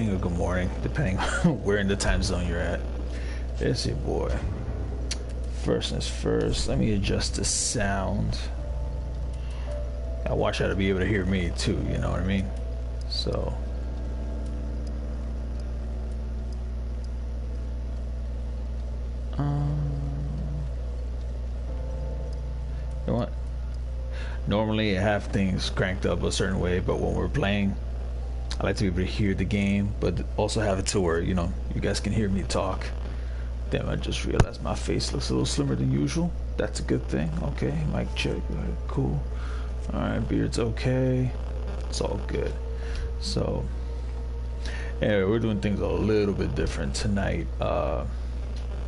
evening or good morning, depending on where in the time zone you're at. It's your boy. First things first, let me adjust the sound. I watch out to be able to hear me too, you know what I mean? So you know what? Normally I have things cranked up a certain way, but when we're playing, I like to be able to hear the game, but also have it to where, you know, you guys can hear me talk. Damn, I just realized my face looks a little slimmer than usual. That's a good thing. Okay, mic check. Right, cool. Alright, beard's okay. It's all good. So, anyway, we're doing things a little bit different tonight.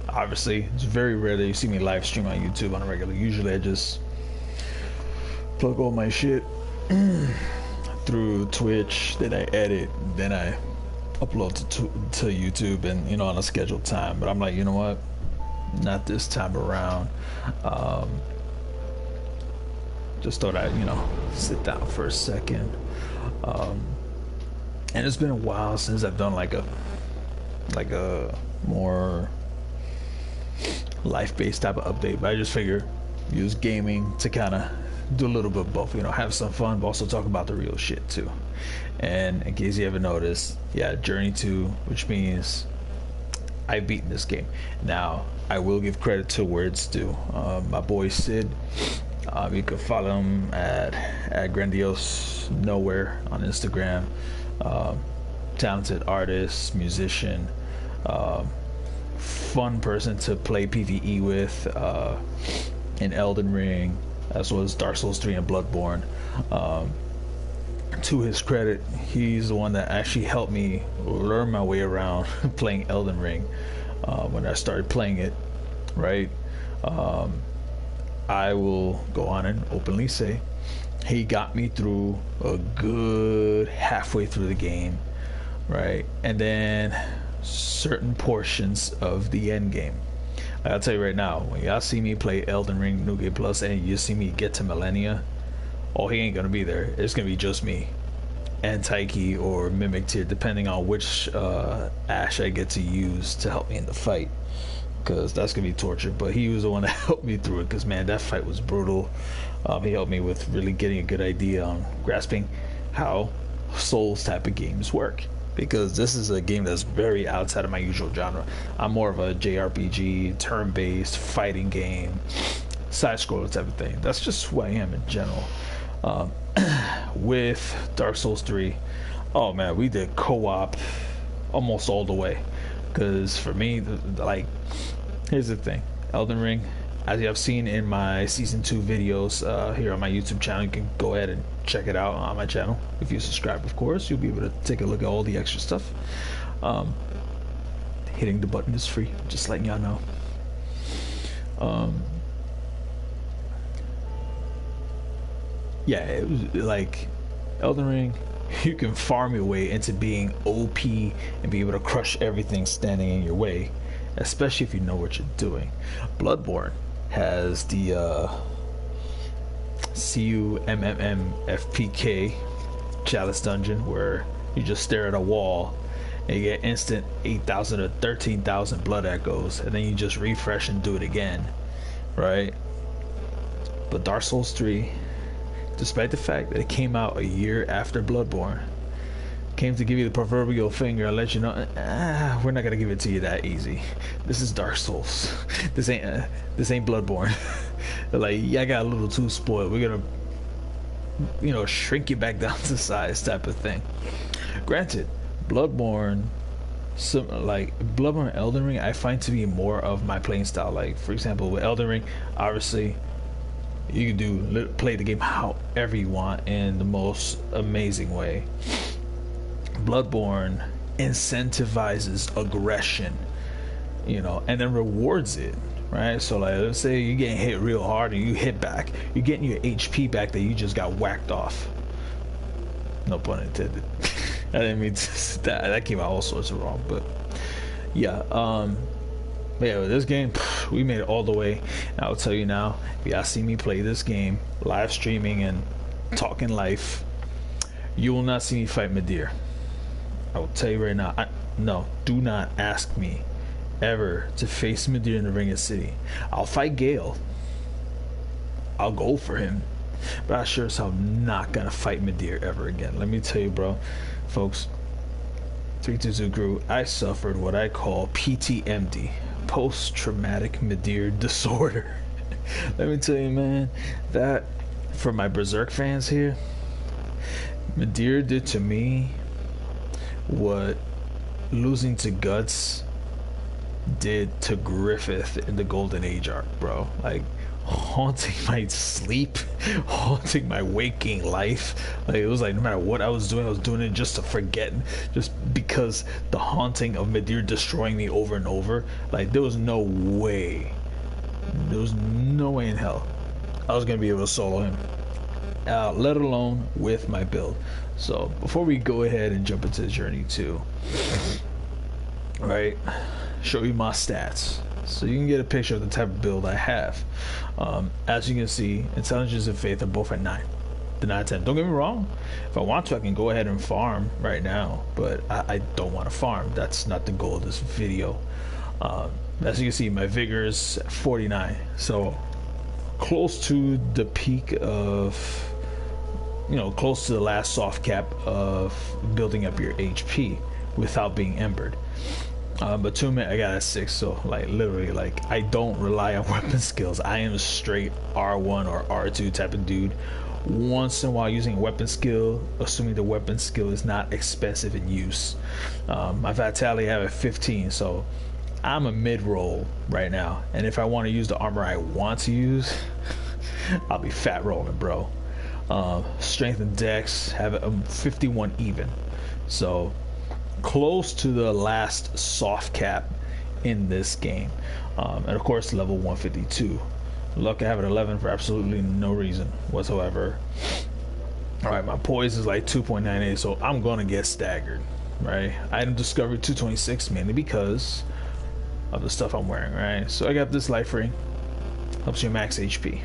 Obviously, it's very rare that you see me live stream on YouTube on a regular. Usually I just plug all my shit through Twitch, then I edit, then I upload to YouTube, and you know, on a scheduled time. But I'm like, you know what, not this time around. Just thought I'd, you know, sit down for a second. And it's been a while since I've done like a more life-based type of update, but I just figure use gaming to kind of do a little bit of both, you know, have some fun, but also talk about the real shit too. And in case you haven't noticed, yeah, Journey 2, which means I've beaten this game. Now, I will give credit to where it's due. My boy Cid, you can follow him at Grandiose Nowhere on Instagram. Talented artist, musician, fun person to play PvE with in Elden Ring, as well as Dark Souls 3 and Bloodborne. To his credit, he's the one that actually helped me learn my way around playing Elden Ring when I started playing it, right? I will go on and openly say he got me through a good halfway through the game, right? And then certain portions of the end game. I'll tell you right now, when y'all see me play Elden Ring New Game Plus and you see me get to Millennia, oh, he ain't gonna be there. It's gonna be just me and Taiki or Mimic Tier, depending on which Ash I get to use to help me in the fight, because that's gonna be torture. But he was the one that helped me through it, because man, that fight was brutal. He helped me with really getting a good idea on grasping how Souls type of games work, because this is a game that's very outside of my usual genre. I'm more of a JRPG, turn-based fighting game, side-scroller type of thing. That's just who I am in general. With Dark Souls 3, oh man, we did co-op almost all the way, because for me, like, here's the thing. Elden Ring, as you have seen in my season 2 videos here on my YouTube channel, you can go ahead and check it out on my channel. If you subscribe, of course, you'll be able to take a look at all the extra stuff. Hitting the button is free, just letting y'all know. Yeah, it was like Elden Ring, you can farm your way into being OP and be able to crush everything standing in your way, especially if you know what you're doing. Bloodborne has the CuMMFPK Chalice Dungeon, where you just stare at a wall and you get instant 8,000 or 13,000 blood echoes, and then you just refresh and do it again, right? But Dark Souls 3, despite the fact that it came out a year after Bloodborne, came to give you the proverbial finger and let you know, we're not gonna give it to you that easy. This is Dark Souls. This ain't Bloodborne. Like, yeah, I got a little too spoiled. We're gonna, you know, shrink you back down to size type of thing. Granted, Bloodborne, Bloodborne and Elden Ring, I find to be more of my playing style. Like, for example, with Elden Ring, obviously, you can play the game however you want in the most amazing way. Bloodborne incentivizes aggression, you know, and then rewards it, right? So like, let's say you're getting hit real hard and you hit back, you're getting your HP back that you just got whacked off. No pun intended. I didn't mean to, that came out all sorts of wrong, but yeah. But yeah, with this game, we made it all the way. And I'll tell you now, if y'all see me play this game, live streaming and talking life, you will not see me fight MIDIR. I will tell you right now, no, do not ask me ever to face MIDIR in the Ringed City. I'll fight Gale. I'll go for him. But I sure as hell not gonna fight MIDIR ever again. Let me tell you, bro, folks, 322 crew, I suffered what I call PTMD, post-traumatic MIDIR disorder. Let me tell you, man, that for my Berserk fans here, MIDIR did to me what losing to Guts did to Griffith in the Golden Age arc, bro. Like, haunting my sleep, haunting my waking life. Like, it was like no matter what I was doing it just to forget, just because the haunting of MIDIR destroying me over and over. Like, there was no way in hell I was gonna be able to solo him, let alone with my build. So before we go ahead and jump into the journey 2, right, show you my stats so you can get a picture of the type of build I have. As you can see, intelligence and faith are both at 9. The 9 10. Don't get me wrong, if I want to I can go ahead and farm right now, but I don't want to farm. That's not the goal of this video. As you can see, my vigor is 49, so close to the peak of, you know, close to the last soft cap of building up your HP without being embered. Attunement I got at 6, so like literally, like, I don't rely on weapon skills. I am a straight R1 or R2 type of dude. Once in a while using a weapon skill, assuming the weapon skill is not expensive in use. My vitality I have at 15, so I'm a mid-roll right now, and if I want to use the armor I want to use, I'll be fat rolling, bro. Strength and dex have a 51 even, so close to the last soft cap in this game. And of course level 152. Luck I have at 11 for absolutely no reason whatsoever. Alright, my poise is like 2.98, so I'm gonna get staggered, right? Item discovery 226, mainly because of the stuff I'm wearing, right? So I got this life ring, helps you max HP.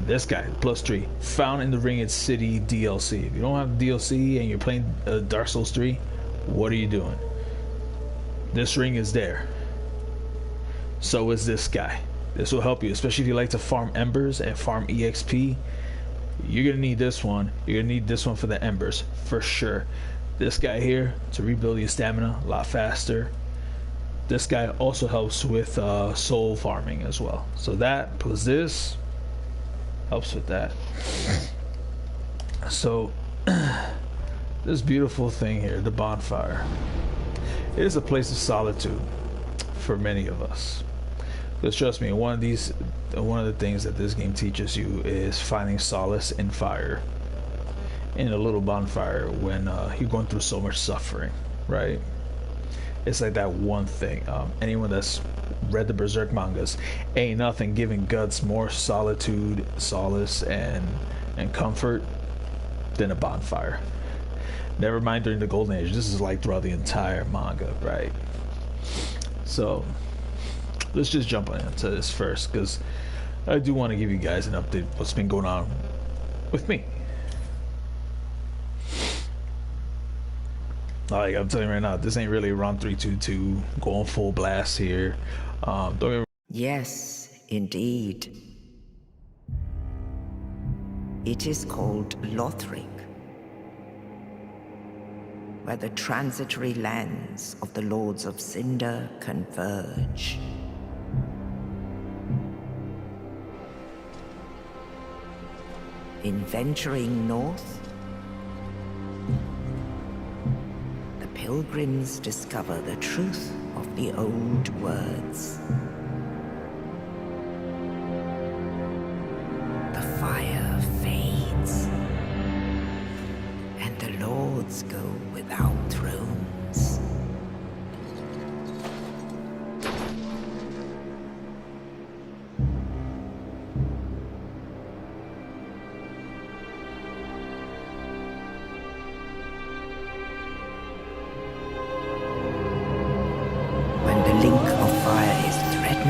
This guy, +3, found in the Ringed City DLC. If you don't have the DLC and you're playing Dark Souls 3, what are you doing? This ring is there. So is this guy. This will help you, especially if you like to farm embers and farm EXP. You're gonna need this one. You're gonna need this one for the embers for sure. This guy here to rebuild your stamina a lot faster. This guy also helps with soul farming as well. So that plus this helps with that. So this beautiful thing here, the Bonfire, it is a place of solitude for many of us. Because trust me, one of the things that this game teaches you is finding solace in fire, in a little bonfire when you're going through so much suffering, right? It's like that one thing. Anyone that's read the Berserk mangas, ain't nothing giving Guts more solitude, solace, and comfort than a bonfire. Never mind during the Golden Age. This is like throughout the entire manga, right? So let's just jump into this first, because I do want to give you guys an update what's been going on with me. Like, I'm telling you right now, this ain't really around 322 going full blast here. Yes, indeed. It is called Lothric, where the transitory lands of the Lords of CiNdEr converge. In venturing north, the pilgrims discover the truth of the old words. The fire fades, and the lords go without thrones. When the link of fire is threatened,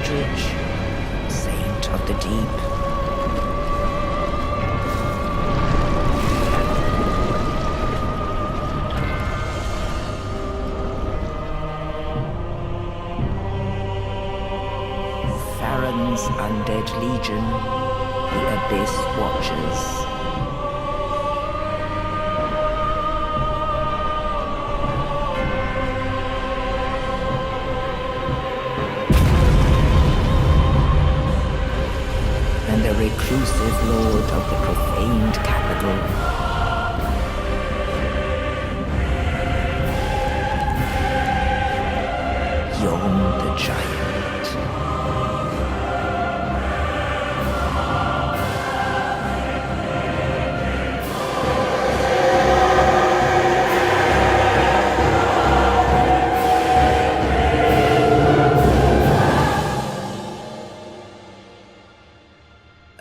Eldritch, saint of the deep. Farron's undead legion, the Abyss Watchers. And the reclusive lord of the profaned capital. Yon the giant.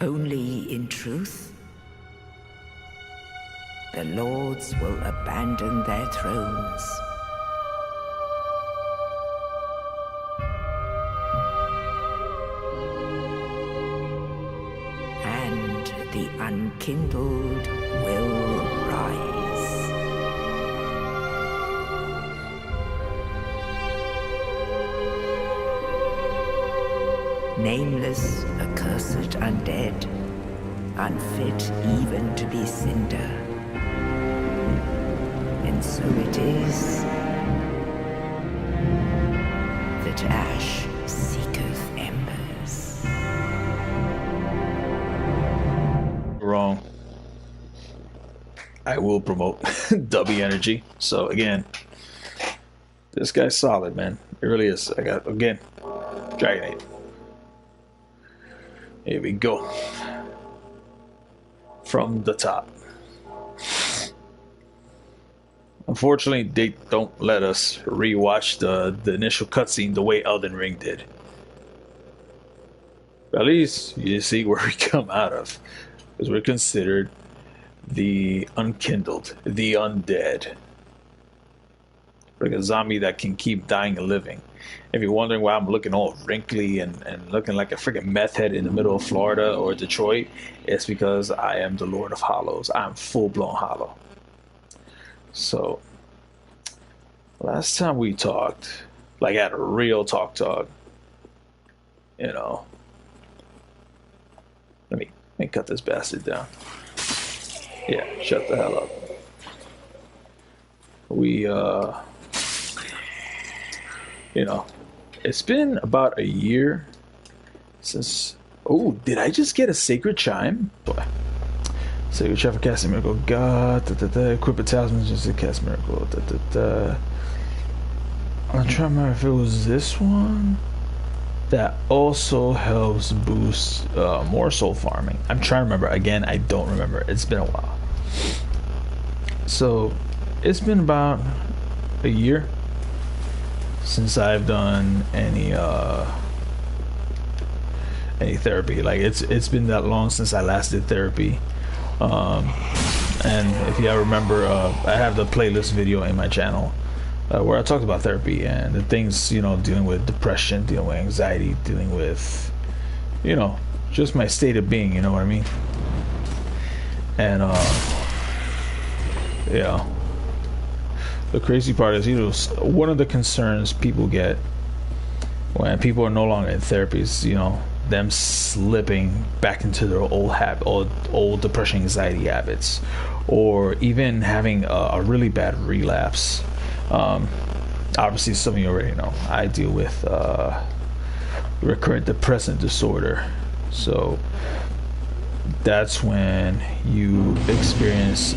Only in truth, the lords will abandon their thrones. And the unkindled will rise. Nameless, accursed undead, unfit even to be CiNdEr. And so it is that ash seeketh embers. Wrong. I will promote W energy. So again, this guy's solid, man. It really is. I got, again, Dragonade. Here we go. From the top. Unfortunately, they don't let us rewatch the initial cutscene the way Elden Ring did. But at least you see where we come out of. Because we're considered the unkindled, the undead. Like a zombie that can keep dying and living. If you're wondering why I'm looking all wrinkly and looking like a freaking meth head in the middle of Florida or Detroit, it's because I am the Lord of Hollows. I'm full-blown hollow. So, last time we talked, like had a real talk, you know. Let me cut this bastard down. Yeah, shut the hell up. We, you know, it's been about a year since. Oh, did I just get a sacred chime? Boy. Sacred chime for casting miracle. God, equip a talisman just to cast miracle. I'm trying to remember if it was this one that also helps boost more soul farming. I'm trying to remember. Again, I don't remember. It's been a while. So it's been about a year since I've done any therapy. Like it's been that long since I last did therapy. And if you remember, I have the playlist video in my channel where I talked about therapy and the things, you know, dealing with depression, dealing with anxiety, dealing with, you know, just my state of being, you know what I mean? And yeah. The crazy part is, you know, one of the concerns people get when people are no longer in therapy is, you know, them slipping back into their old depression, anxiety habits, or even having a really bad relapse. Obviously, some of you already know I deal with recurrent depressive disorder, so that's when you experience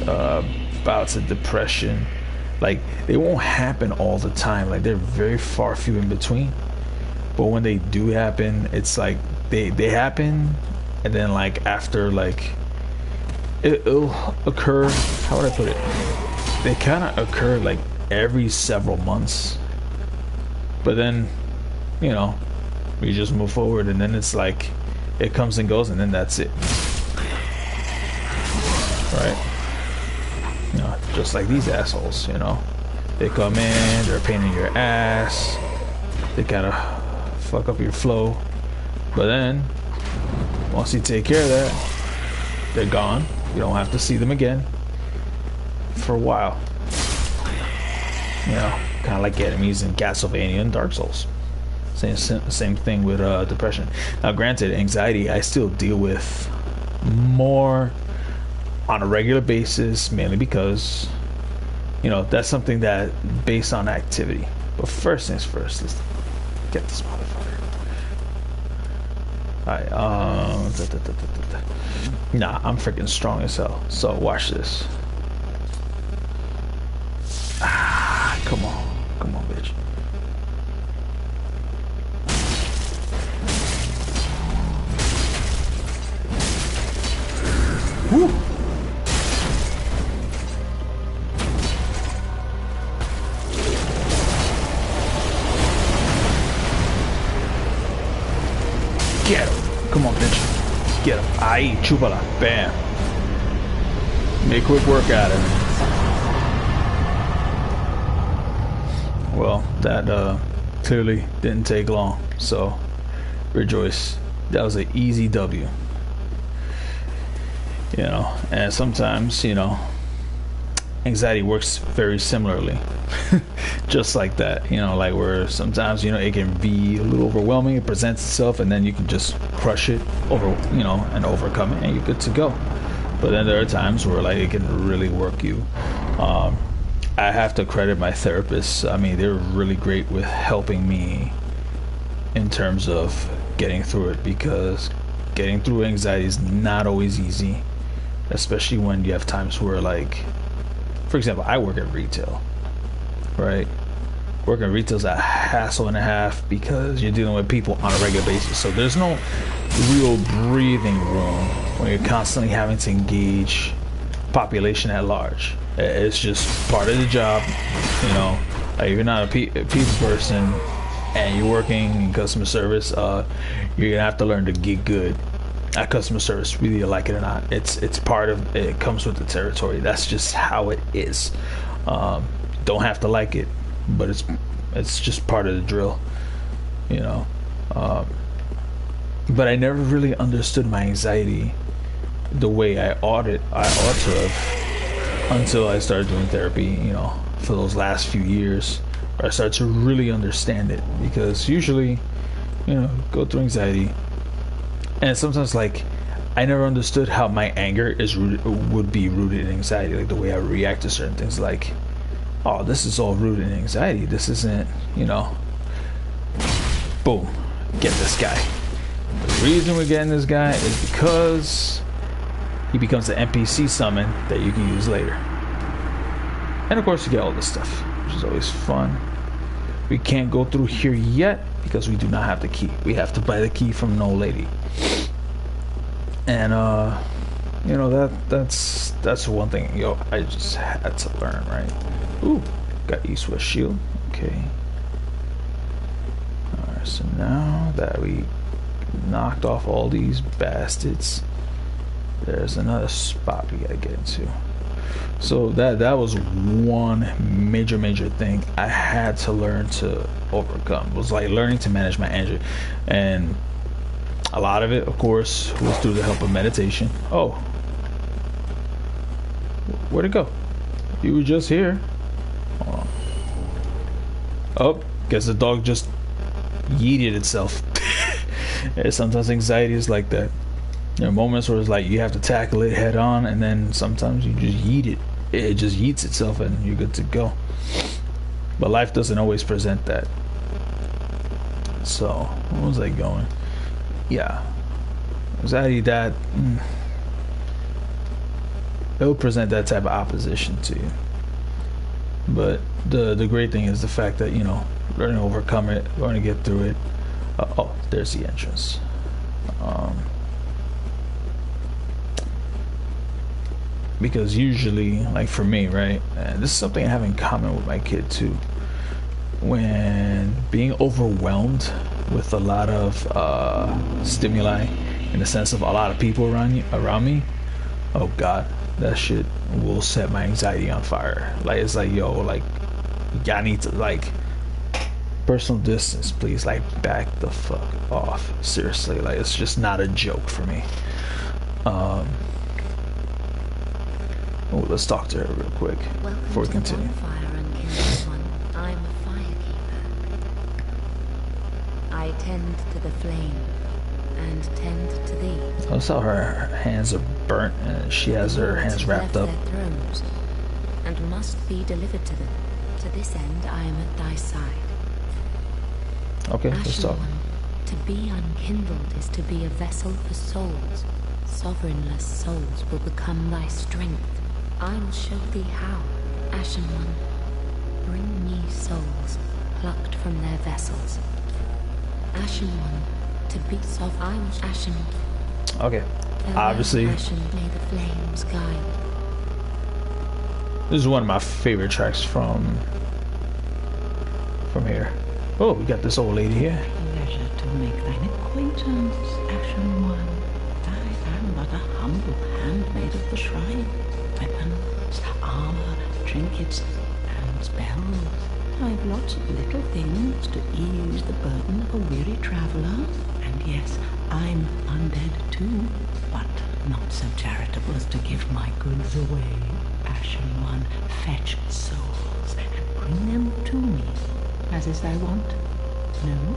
bouts of depression. Like, they won't happen all the time. Like, they're very far few in between. But when they do happen, it's like they happen, and then like after, like it'll occur. How would I put it? They kind of occur like every several months. But then, you know, we just move forward, and then it's like it comes and goes, and then that's it. Right? You know, just like these assholes, you know. They come in, they're a pain in your ass. They kind of fuck up your flow. But then once you take care of that, they're gone. You don't have to see them again for a while. You know, kind of like enemies in Castlevania and Dark Souls. Same thing with depression. Now granted, anxiety I still deal with more on a regular basis, mainly because, you know, that's something that based on activity. But first things first, let's get this motherfucker. Alright, nah, I'm freaking strong as hell. So watch this. Ah, come on, bitch. Woo! Get him! Come on, bitch. Get him. Ahí, chúpala. Bam. Make quick work at it. Well, that clearly didn't take long. So, rejoice. That was an easy W. You know, and sometimes, you know, anxiety works very similarly. Just like that, you know, like where sometimes, you know, it can be a little overwhelming, it presents itself, and then you can just crush it over, you know, and overcome it, and you're good to go. But then there are times where like it can really work you. I have to credit my therapists. I mean, they're really great with helping me in terms of getting through it, because getting through anxiety is not always easy, especially when you have times where, like, for example, I work at retail, right? Working retail is a hassle and a half because you're dealing with people on a regular basis. So there's no real breathing room when you're constantly having to engage population at large. It's just part of the job, you know. Like, if you're not a people person and you're working in customer service, you're gonna have to learn to get good at customer service, whether you like it or not. It's part of it. Comes with the territory. That's just how it is. Don't have to like it, but it's just part of the drill, you know. But I never really understood my anxiety the way I ought to have until I started doing therapy, you know, for those last few years, where I started to really understand it. Because usually, you know, go through anxiety, and sometimes, like, I never understood how my anger would be rooted in anxiety, like the way I react to certain things. Like, oh, this is all rooted in anxiety. This isn't, you know, boom, get this guy. The reason we're getting this guy is because he becomes the NPC summon that you can use later. And of course you get all this stuff, which is always fun. We can't go through here yet because we do not have the key. We have to buy the key from an old lady. And you know, that's one thing, yo, I just had to learn, right? Ooh, got East-West shield. Okay. Alright, so now that we knocked off all these bastards, there's another spot we gotta get into. So that was one major thing I had to learn to overcome. It was like learning to manage my anger, and a lot of it, of course, was through the help of meditation. Oh, where'd it go? You were just here. Hold on. Oh, guess the dog just yeeted itself. Yeah, sometimes anxiety is like that. There are moments where it's like you have to tackle it head on, and then sometimes you just yeet it. It just yeets itself and you're good to go. But life doesn't always present that. So, where was I going? Yeah. Anxiety, that it'll present that type of opposition to you. But the great thing is the fact that, you know, learning to overcome it, learning to get through it. Oh, there's the entrance. Because usually, like for me, right, and this is something I have in common with my kid too, when being overwhelmed with a lot of stimuli, in the sense of a lot of people around me, oh god, that shit will set my anxiety on fire. Like, it's like, yo, like, I need to, like, Personal distance, please. Like, back the fuck off. Seriously, like, it's just not a joke for me. Oh, let's talk to her real quick before we continue. Bonfire, unkindled one. I'm a firekeeper. I tend to the flame and tend to thee. Notice how her hands are burnt and she has her hands wrapped up. Their thrones and must be delivered to them. To this end, I am at thy side. Okay, let's Ashen talk. one, to be unkindled is to be a vessel for souls. Sovereignless souls will become thy strength. I'll show thee how, Ashen one. Bring me souls plucked from their vessels. Ashen one, to be I'm Ashen. Okay, Farewell, obviously, Ashen, may the flames guide. this is one of my favorite tracks from here. Oh, we got this old lady here. Pleasure to make thine acquaintance, Ashen One. I am but a humble handmaid of the shrine. Weapons, armor, trinkets, and spells. I've lots of little things to ease the burden of a weary traveler. And yes, I'm undead too, but not so charitable as to give my goods away. Ashen One, fetch souls and bring them to me. As is thy want? No?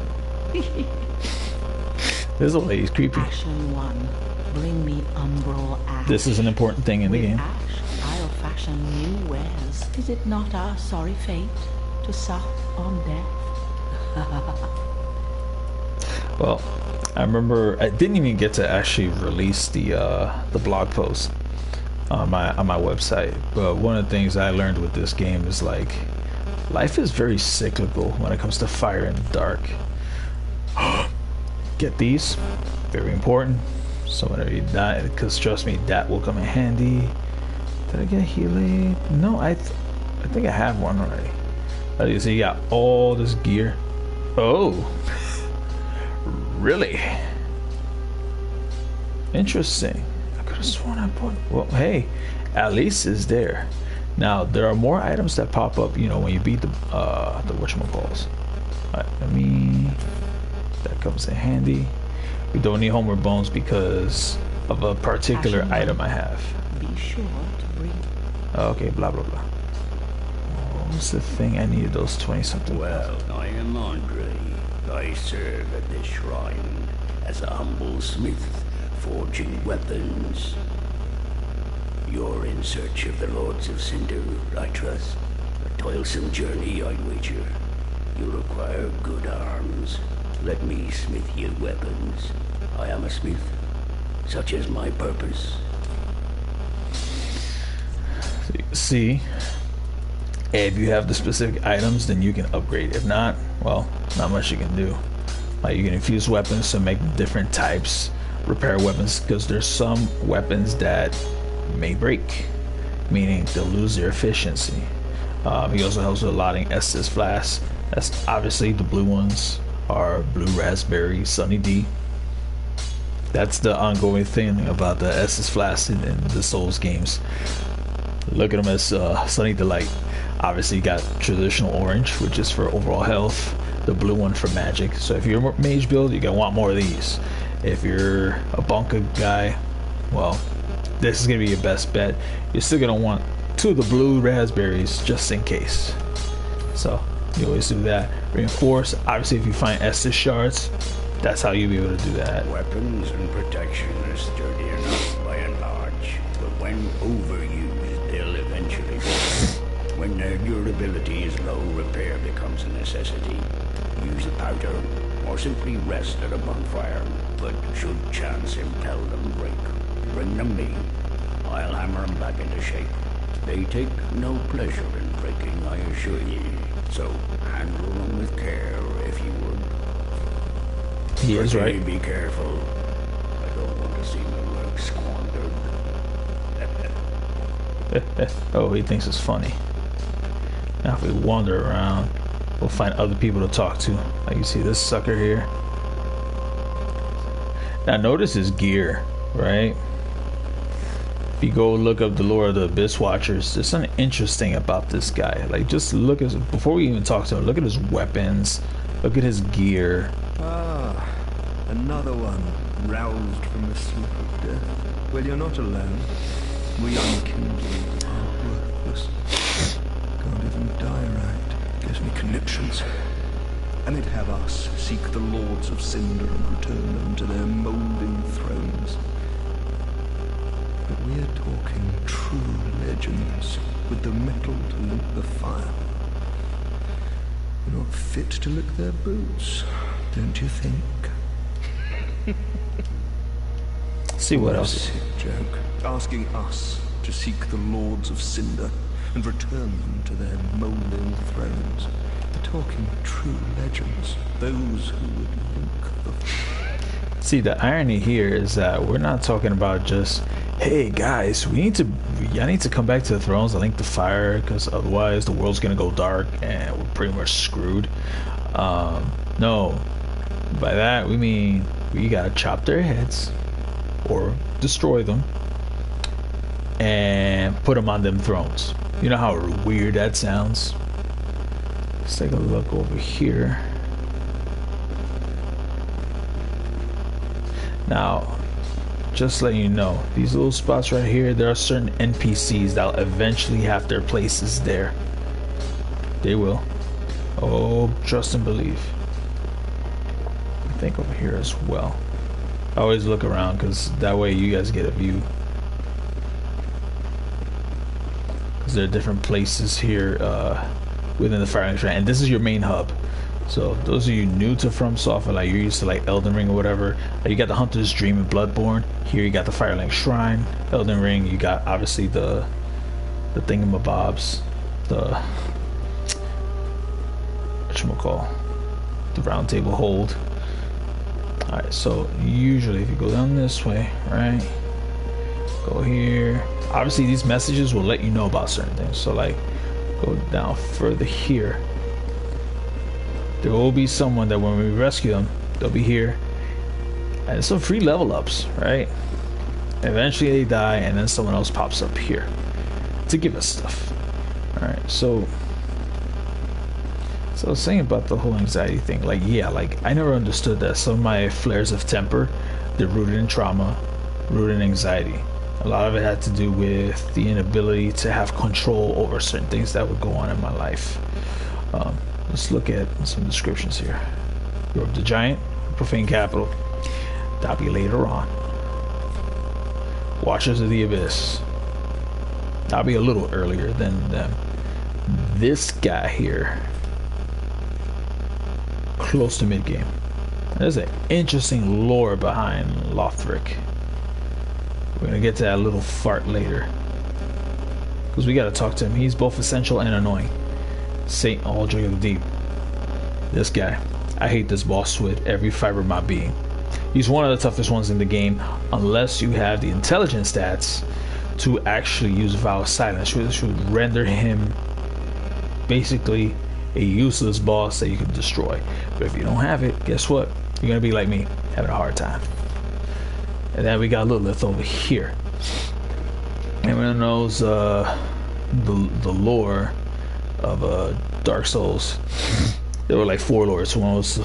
This old lady's creepy. Ashen One, bring me umbral ash. This is an important thing in the With game. ash, I'll fashion new wares. Is it not our sorry fate to sup on death? Well, I remember I didn't even get to actually release the blog post on my website. But one of the things I learned with this game is like life is very cyclical when it comes to fire and dark. Get these, very important. So whenever you die, because trust me, that will come in handy. Did I get healing? No, I think I have one already. You see, you got all this gear. Oh, really? Interesting. I could have sworn I bought. Well, hey, at least it's there. Now there are more items that pop up, you know, when you beat the whatchamacalls. Alright, let me. That comes in handy. We don't need homeward bones because of a particular Ashen item One, I have. Be sure to bring. Okay, blah blah blah. What's the thing I needed those 20 something? Well, I am Andre. I serve at this shrine as a humble smith, forging weapons. You're in search of the Lords of CiNdEr, I trust. A toilsome journey, I wager. You require good arms. Let me smith you weapons. I am a smith. Such is my purpose. See, if you have the specific items, then you can upgrade. If not, well, not much you can do. Like you can infuse weapons to make different types, repair weapons, because there's some weapons that may break, meaning they'll lose their efficiency. He also helps with allotting Estus flasks. That's obviously the blue ones are blue raspberry, Sunny D. That's the ongoing thing about the Estus flasks in the Souls games. Look at them as Sunny Delight. Obviously you got traditional orange, which is for overall health, the blue one for magic. So if you're a mage build, you're gonna want more of these. If you're a bunker guy, well, this is gonna be your best bet. You're still gonna want 2 of the blue raspberries just in case. So you always do that. Reinforce, obviously if you find Estus shards, that's how you'll be able to do that. Weapons and protection are sturdy enough by and large, but when overused, they'll eventually fail. When their durability is low, repair becomes a necessity. Use a powder, or simply rest at a bonfire, but should chance impel them break, bring them me. I'll hammer them back into shape. They take no pleasure in breaking, I assure ye, so handle them with care if you would. He is But right. be careful. I don't want to see my work squandered. Oh, he thinks it's funny. Now if we wander around, we'll find other people to talk to. Like you see this sucker here. Now notice his gear, right? If you go look up the lore of the Abyss Watchers, there's something interesting about this guy. Like just look at, before we even talk to him, look at his weapons, Look at his gear. Ah, another one roused from the sleep of death. Well, you're not alone. We unkindled are worthless. Can't even die right. Gives me conniptions. And they'd have us seek the lords of CiNdEr and return them to their moulding thrones. But we're talking true legends with the metal to limp the fire. We're not fit to lick their boots, don't you think? See what else. A sick joke. Asking us to seek the lords of CiNdEr and return them to their moulding thrones. We're talking true legends, those who would link the... See, the irony here is that we're not talking about just, hey guys, y'all need to come back to the thrones and link the fire, because otherwise the world's gonna go dark and we're pretty much screwed. No, by that we mean we gotta chop their heads or destroy them and put them on them thrones. You know how weird that sounds? Let's take a look over here. Now, just letting you know, these little spots right here, there are certain NPCs that'll eventually have their places there. They will. Oh, trust and believe. I think over here as well. I always look around because that way you guys get a view. Because there are different places here within the Firelink Shrine, and this is your main hub. So those of you new to FromSoft, like you're used to like Elden Ring or whatever, you got the Hunter's Dream and Bloodborne. Here you got the Firelink Shrine. Elden Ring, you got obviously the thingamabobs, the whatchamacall, the round table hold. Alright, so usually if you go down this way, right, go here, obviously these messages will let you know about certain things. So like go down further here, there will be someone that when we rescue them, they'll be here, and some free level ups, right? Eventually they die and then someone else pops up here to give us stuff. Alright, so I was saying about the whole anxiety thing, like yeah, like I never understood that some of my flares of temper, they're rooted in trauma, rooted in anxiety. A lot of it had to do with the inability to have control over certain things that would go on in my life. Let's look at some descriptions here. York the Giant, Profane Capital. That'll be later on. Watchers of the Abyss. That'll be a little earlier than them. This guy here, close to mid game. There's an interesting lore behind Lothric. We're gonna get to that little fart later, because we gotta talk to him. He's both essential and annoying. Saint Aldrich of the Deep. This guy, I hate this boss with every fiber of my being. He's one of the toughest ones in the game, unless you have the intelligence stats to actually use Vow of Silence, which would render him basically a useless boss that you can destroy. But if you don't have it, guess what? You're gonna be like me, having a hard time. And then we got Lilith over here. Everyone knows the lore of Dark Souls. There were like 4 lords. One was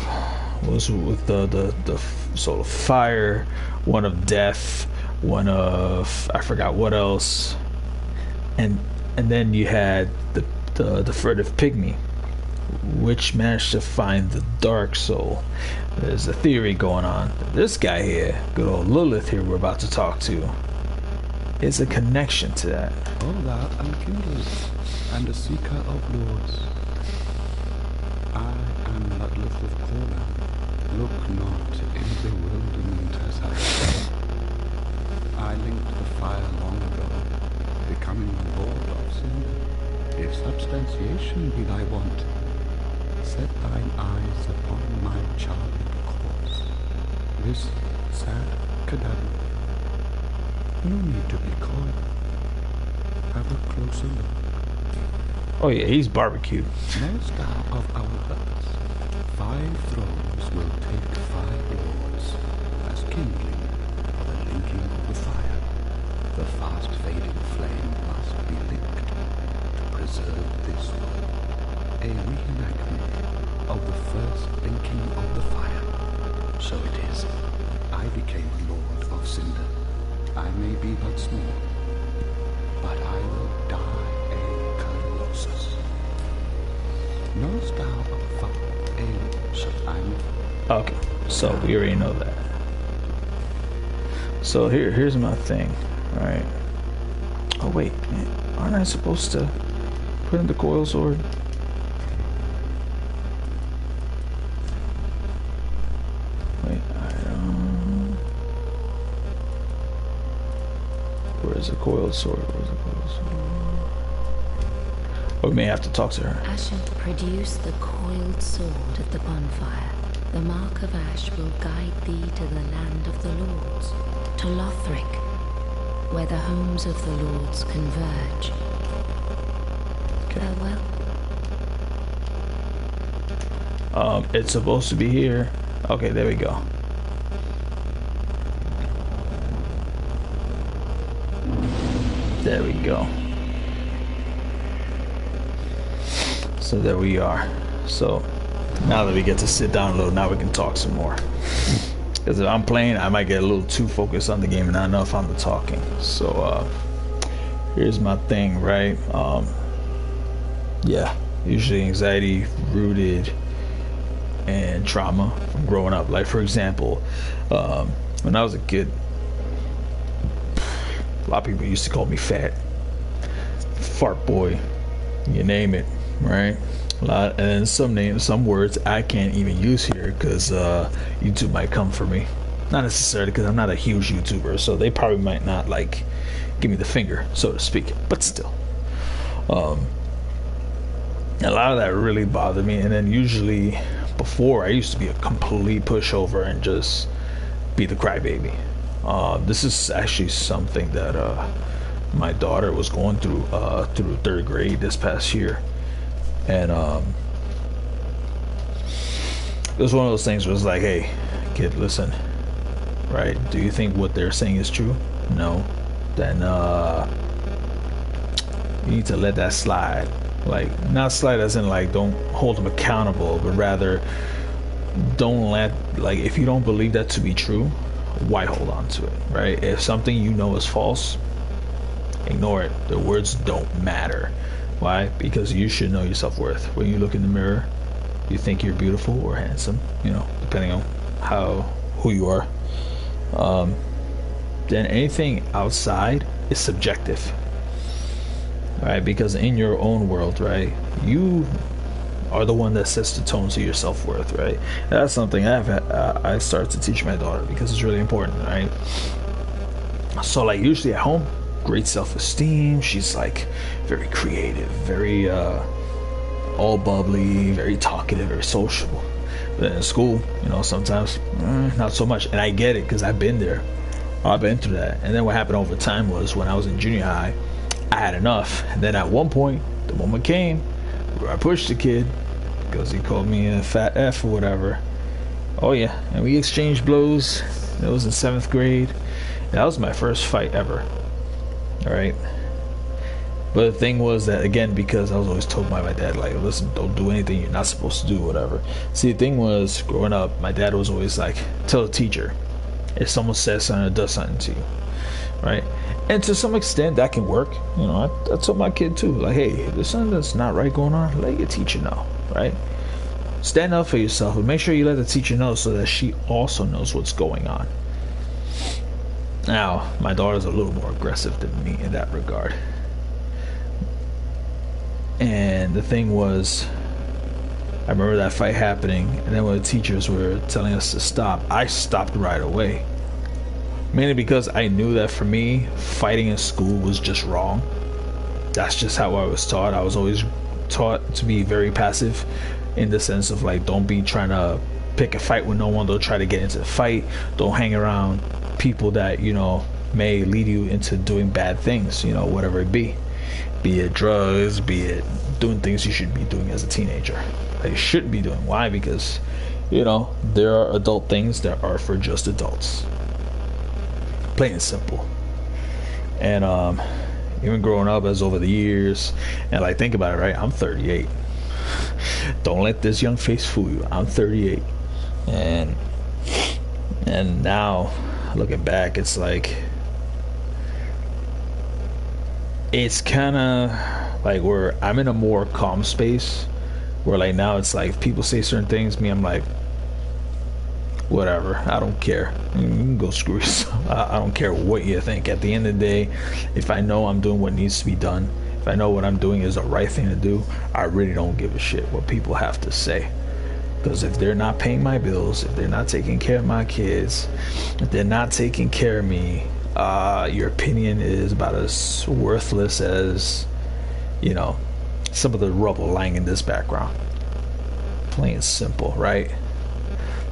with the soul of fire, one of death, one of I forgot what else, and then you had the furtive pygmy, which managed to find the dark soul. There's a theory going on. This guy here, good old Lilith here, we're about to talk to, is a connection to that. Hola, unkindled, and a seeker of lords. I am but little caller. Look not in bewilderment as I say. I linked the fire long ago, becoming the lord of CiNdEr. If substantiation be thy want, set thine eyes upon my charming corpse. This sad cadaver. No need to be coy. Have a closer look. Oh yeah, he's barbecued. Knowest thou of our purpose? 5 thrones will take 5 lords, as kindling for the linking of the fire. The fast fading flame must be linked to preserve this world. A reenactment of the first blinking of the fire. So it is. I became a lord of CiNdEr. I may be but small, but I will die a colossus. Knowest thou of Okay, so we already know that. So here's my thing, right? Oh wait, man, aren't I supposed to put in the coil sword? Wait, I don't. Where's the coiled sword? Where's the coiled sword? Oh, we may have to talk to her. Ashen, produce the coiled sword of the bonfire. The mark of ash will guide thee to the land of the lords, to Lothric, where the homes of the lords converge. Farewell. It's supposed to be here. Okay, there we go. There we go. So there we are. So now that we get to sit down a little, now we can talk some more. Because if I'm playing, I might get a little too focused on the game and not enough on the talking. So here's my thing, right? Yeah, usually anxiety rooted and trauma from growing up. Like, for example, when I was a kid, a lot of people used to call me fat, fart boy, you name it, right? A lot, and then some names, some words I can't even use here because YouTube might come for me. Not necessarily because I'm not a huge YouTuber, so they probably might not like give me the finger, so to speak. But still, a lot of that really bothered me. And then usually, before, I used to be a complete pushover and just be the crybaby. This is actually something that my daughter was going through through 3rd grade this past year. And it was one of those things where it's like, hey, kid, listen, right? Do you think what they're saying is true? No. Then you need to let that slide. Like, not slide as in like don't hold them accountable, but rather don't let, like, if you don't believe that to be true, why hold on to it, right? If something you know is false, ignore it. The words don't matter. Why? Because you should know your self-worth. When you look in the mirror, you think you're beautiful or handsome, you know, depending on who you are. Then anything outside is subjective, right? Because in your own world, right, you are the one that sets the tone to your self-worth, right? And that's something I started to teach my daughter because it's really important, right? So like usually at home, great self-esteem. She's like very creative, very all bubbly, very talkative, very sociable. But then in school, you know, sometimes not so much. And I get it because I've been there. I've been through that. And then what happened over time was when I was in junior high, I had enough. And then at one point, the moment came where I pushed the kid because he called me a fat F or whatever. Oh yeah, and we exchanged blows. That was in 7th grade. That was my first fight ever. All right, but the thing was that, again, because I was always told by my dad, like, listen, don't do anything you're not supposed to do, whatever. See, the thing was, growing up, my dad was always like, tell the teacher if someone says something or does something to you, right? And to some extent that can work. You know, I told my kid too, like, hey, if there's something that's not right going on, let your teacher know, right? Stand up for yourself, but make sure you let the teacher know so that she also knows what's going on. Now, my daughter's a little more aggressive than me in that regard. And the thing was, I remember that fight happening, and then when the teachers were telling us to stop, I stopped right away. Mainly because I knew that for me, fighting in school was just wrong. That's just how I was taught. I was always taught to be very passive in the sense of like, don't be trying to pick a fight with no one. Don't try to get into the fight. Don't hang around people that, you know, may lead you into doing bad things, you know, whatever it be it drugs, be it doing things you should be doing as a teenager, that you shouldn't be doing. Why? Because, you know, there are adult things that are for just adults, plain and simple. And even growing up as over the years, and like, think about it, right? I'm 38. Don't let this young face fool you. I'm 38, and now looking back, it's like, it's kind of like where I'm in a more calm space, where like now it's like if people say certain things, I'm like, whatever, I don't care. You can go screw yourself. I don't care what you think. At the end of the day, if I know I'm doing what needs to be done, if I know what I'm doing is the right thing to do, I really don't give a shit what people have to say. Because if they're not paying my bills, if they're not taking care of my kids, if they're not taking care of me, your opinion is about as worthless as, you know, some of the rubble lying in this background. Plain and simple, right?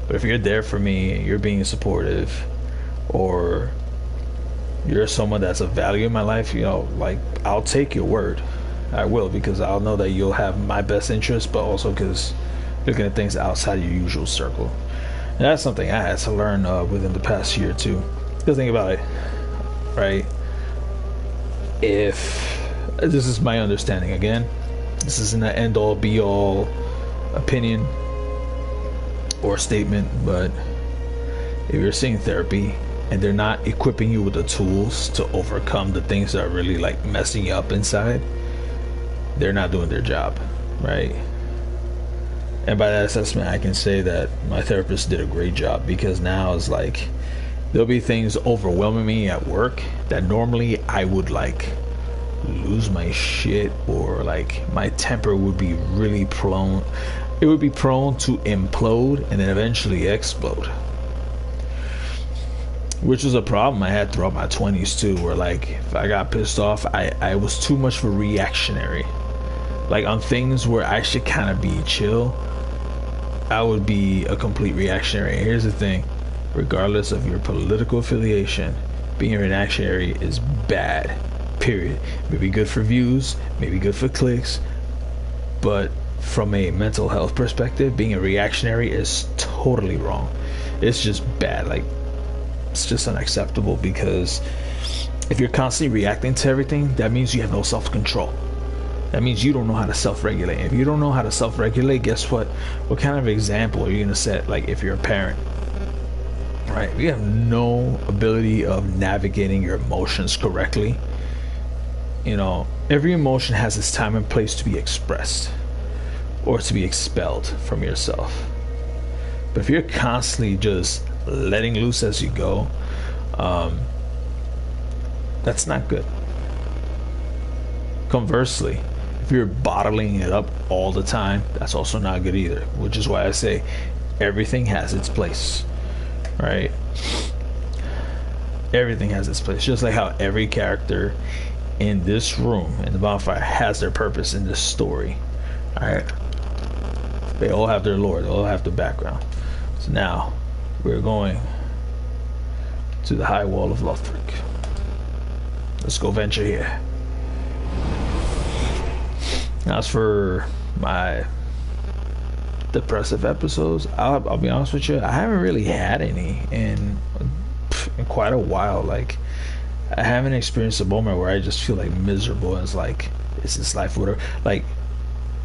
But if you're there for me, you're being supportive, or you're someone that's of value in my life, you know, like, I'll take your word. I will, because I'll know that you'll have my best interest, but also because looking at things outside your usual circle. And that's something I had to learn within the past year too. Because think about it, right? If this is my understanding, again, this isn't an end-all be-all opinion or statement, but if you're seeing therapy and they're not equipping you with the tools to overcome the things that are really like messing you up inside, they're not doing their job, right? And by that assessment, I can say that my therapist did a great job, because now it's like there'll be things overwhelming me at work that normally I would like lose my shit, or like my temper would be really prone. It would be prone to implode and then eventually explode. Which was a problem I had throughout my 20s too, where like if I got pissed off, I was too much of a reactionary. Like on things where I should kind of be chill, I would be a complete reactionary. Here's the thing, regardless of your political affiliation, being a reactionary is bad, period. Maybe good for views, maybe good for clicks, but from a mental health perspective, being a reactionary is totally wrong. It's just bad. Like, it's just unacceptable, because if you're constantly reacting to everything, that means you have no self-control. That means you don't know how to self-regulate. If you don't know how to self-regulate, guess what? What kind of example are you going to set? Like if you're a parent, right? If you have no ability of navigating your emotions correctly, you know, every emotion has its time and place to be expressed or to be expelled from yourself. But if you're constantly just letting loose as you go, that's not good. Conversely, if you're bottling it up all the time, that's also not good either, which is why I say everything has its place, right? Everything has its place, just like how every character in this room in the Bonfire has their purpose in this story. All right, they all have their lore, they all have the background. So now we're going to the high wall of Lothric. Let's go venture here. Now, as for my depressive episodes, I'll be honest with you, I haven't really had any in quite a while. Like, I haven't experienced a moment where I just feel like miserable and it's like, is this life, whatever. Like,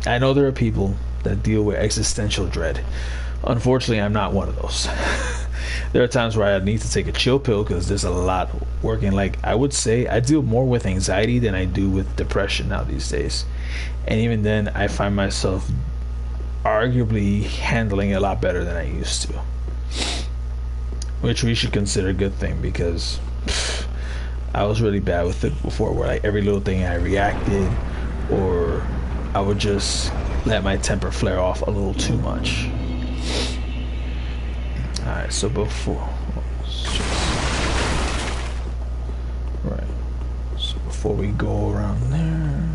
I know there are people that deal with existential dread. Unfortunately, I'm not one of those. There are times where I need to take a chill pill because there's a lot working. Like, I would say I deal more with anxiety than I do with depression now these days. And even then, I find myself arguably handling it a lot better than I used to. Which we should consider a good thing, because I was really bad with it before, where like every little thing I reacted, or I would just let my temper flare off a little too much. Alright, so before we go around there,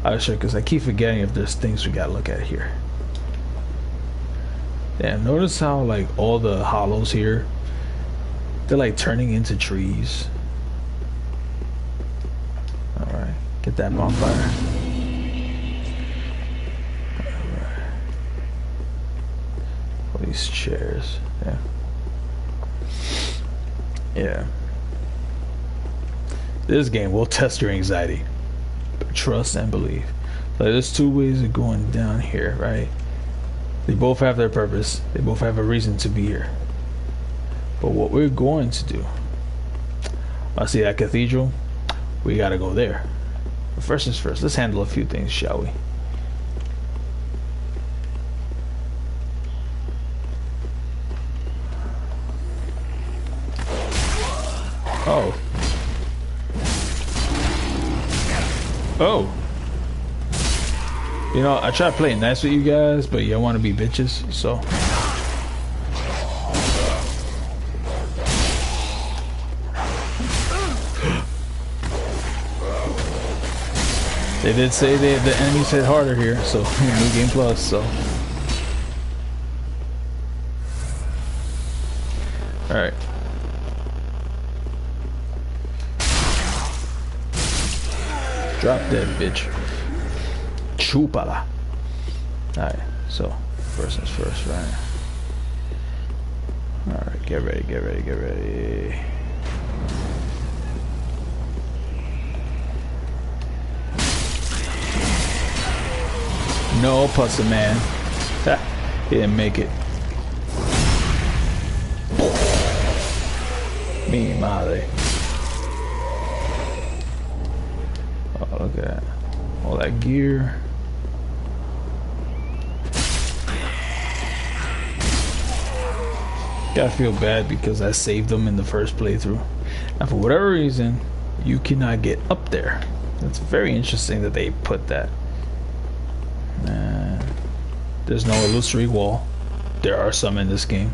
I'll show, because I keep forgetting if there's things we gotta look at here. Yeah, notice how like all the hollows here, they're like turning into trees. Alright, get that bonfire. Alright. All these chairs. Yeah. Yeah. This game will test your anxiety. But trust and believe. there's two ways of going down here, right? They both have their purpose. They both have a reason to be here. But what we're going to do, I see that cathedral. We gotta go there. But first things first, let's handle a few things, shall we? Oh. Oh. You know, I try to play nice with you guys, but y'all want to be bitches, so. They did say the enemies hit harder here, so new game plus, so. Alright. Drop that bitch. Chupala. Alright, so first things first, right? Alright, get ready, get ready, get ready. No pussy man. He didn't make it. Me madre. Oh, look at that. All that gear. Gotta feel bad because I saved them in the first playthrough. And for whatever reason, you cannot get up there. It's very interesting that they put that. There's no illusory wall. There are some in this game.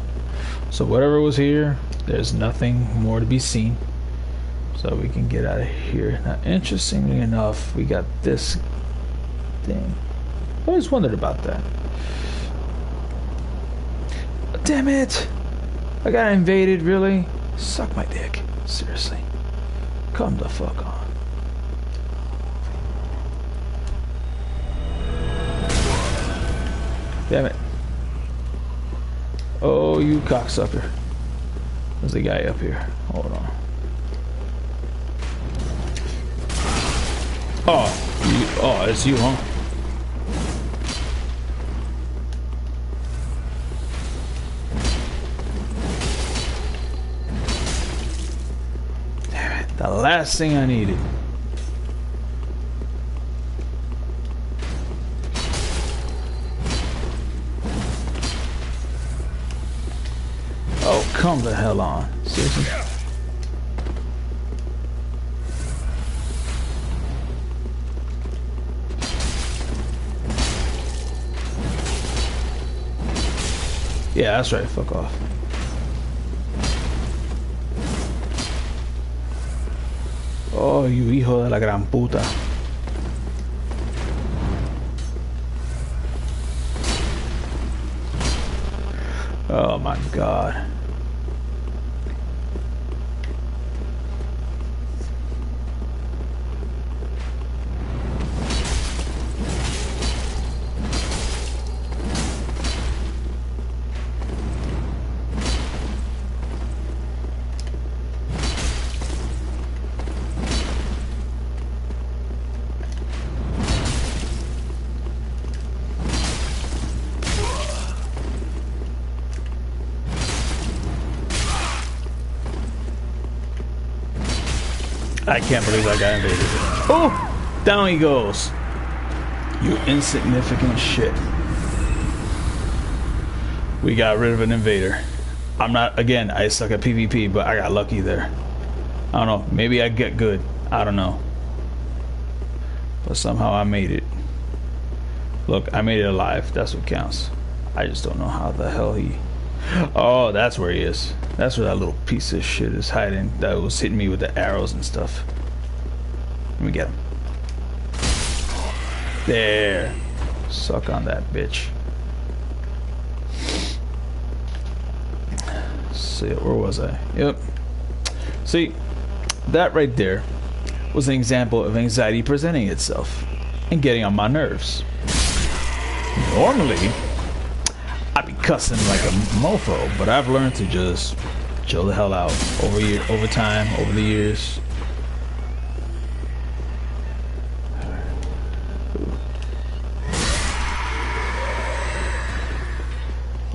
So whatever was here, there's nothing more to be seen. So we can get out of here. Now, interestingly enough, we got this thing. I always wondered about that. Damn it! I got invaded, really? Suck my dick. Seriously. Come the fuck on. Damn it. Oh, you cocksucker. There's a guy up here. Hold on. Oh, it's you, huh? Damn it. The last thing I needed. Oh, come the hell on. Seriously? Yeah, that's right. Fuck off. Oh, you hijo de la gran puta. Oh my god. I can't believe I got invaded. Oh! Down he goes. You insignificant shit. We got rid of an invader. I'm not, again, I suck at PvP, but I got lucky there. I don't know. Maybe I get good. I don't know. But somehow I made it. Look, I made it alive. That's what counts. I just don't know how the hell he... Oh, that's where he is. That's where that little piece of shit is hiding. That was hitting me with the arrows and stuff. Let me get him. There. Suck on that bitch. See, where was I? Yep. See, that right there was an example of anxiety presenting itself and getting on my nerves. Normally, I'd be cussing like a mofo, but I've learned to just chill the hell out over time, over the years.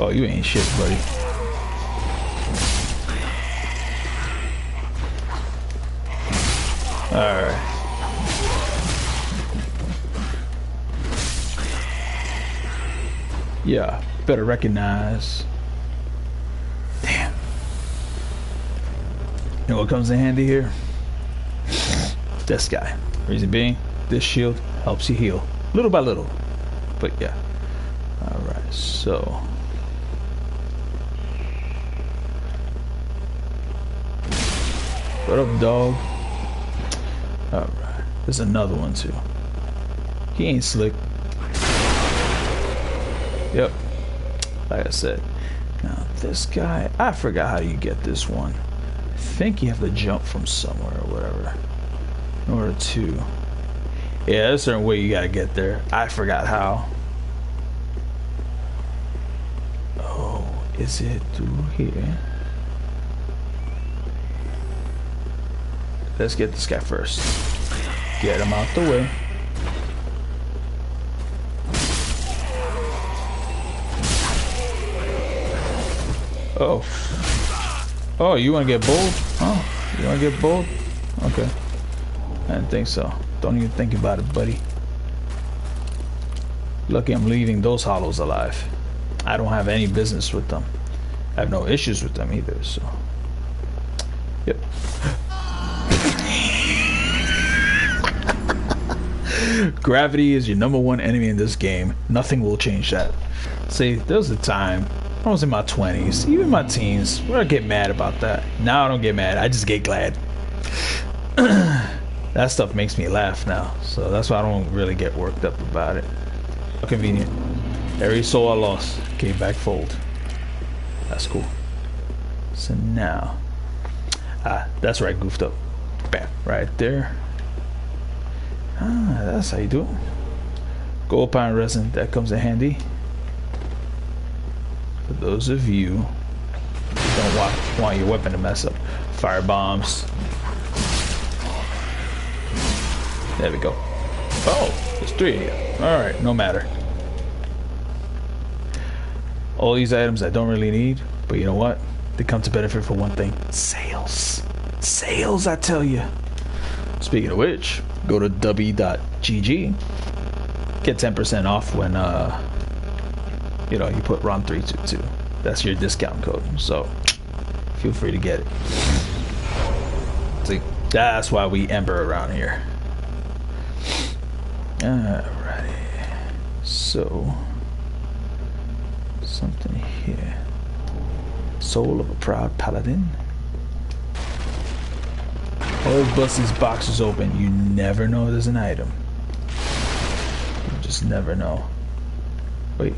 Oh, you ain't shit, buddy. Alright. Yeah, better recognize. Damn. You know what comes in handy here? This guy. Reason being, this shield helps you heal. Little by little. But yeah. Alright, so. What up, dog? Alright. There's another one too. He ain't slick. Yep. Like I said. Now this guy, I forgot how you get this one. I think you have to jump from somewhere or whatever. In order to. Yeah, there's a certain way you gotta get there. I forgot how. Oh, is it through here? Let's get this guy first. Get him out the way. Oh. Oh, you wanna get bold? Oh, you wanna get bold? Okay. I didn't think so. Don't even think about it, buddy. Lucky I'm leaving those hollows alive. I don't have any business with them. I have no issues with them either, so. Yep. Gravity is your #1 enemy in this game. Nothing will change that. See, there was a time, I was in my 20s, even my teens, where I get mad about that. Now I don't get mad, I just get glad. That stuff makes me laugh now, so that's why I don't really get worked up about it. Convenient. Every soul I lost came back fold. That's cool. So now, that's right, goofed up. Bam, right there. That's how you do it. Gold pine resin, that comes in handy. For those of you who don't want your weapon to mess up. Fire bombs. There we go. Oh, there's 3 here. Alright, no matter. All these items I don't really need, but you know what? They come to benefit for one thing. Sales. Sales, I tell you. Speaking of which, go to w.gg. Get 10% off when you know, you put ROM322. That's your discount code. So feel free to get it. See, that's why we Ember around here. Alrighty. So something here. Soul of a proud paladin. Always bust these boxes open. You never know there's an item. You just never know. Wait.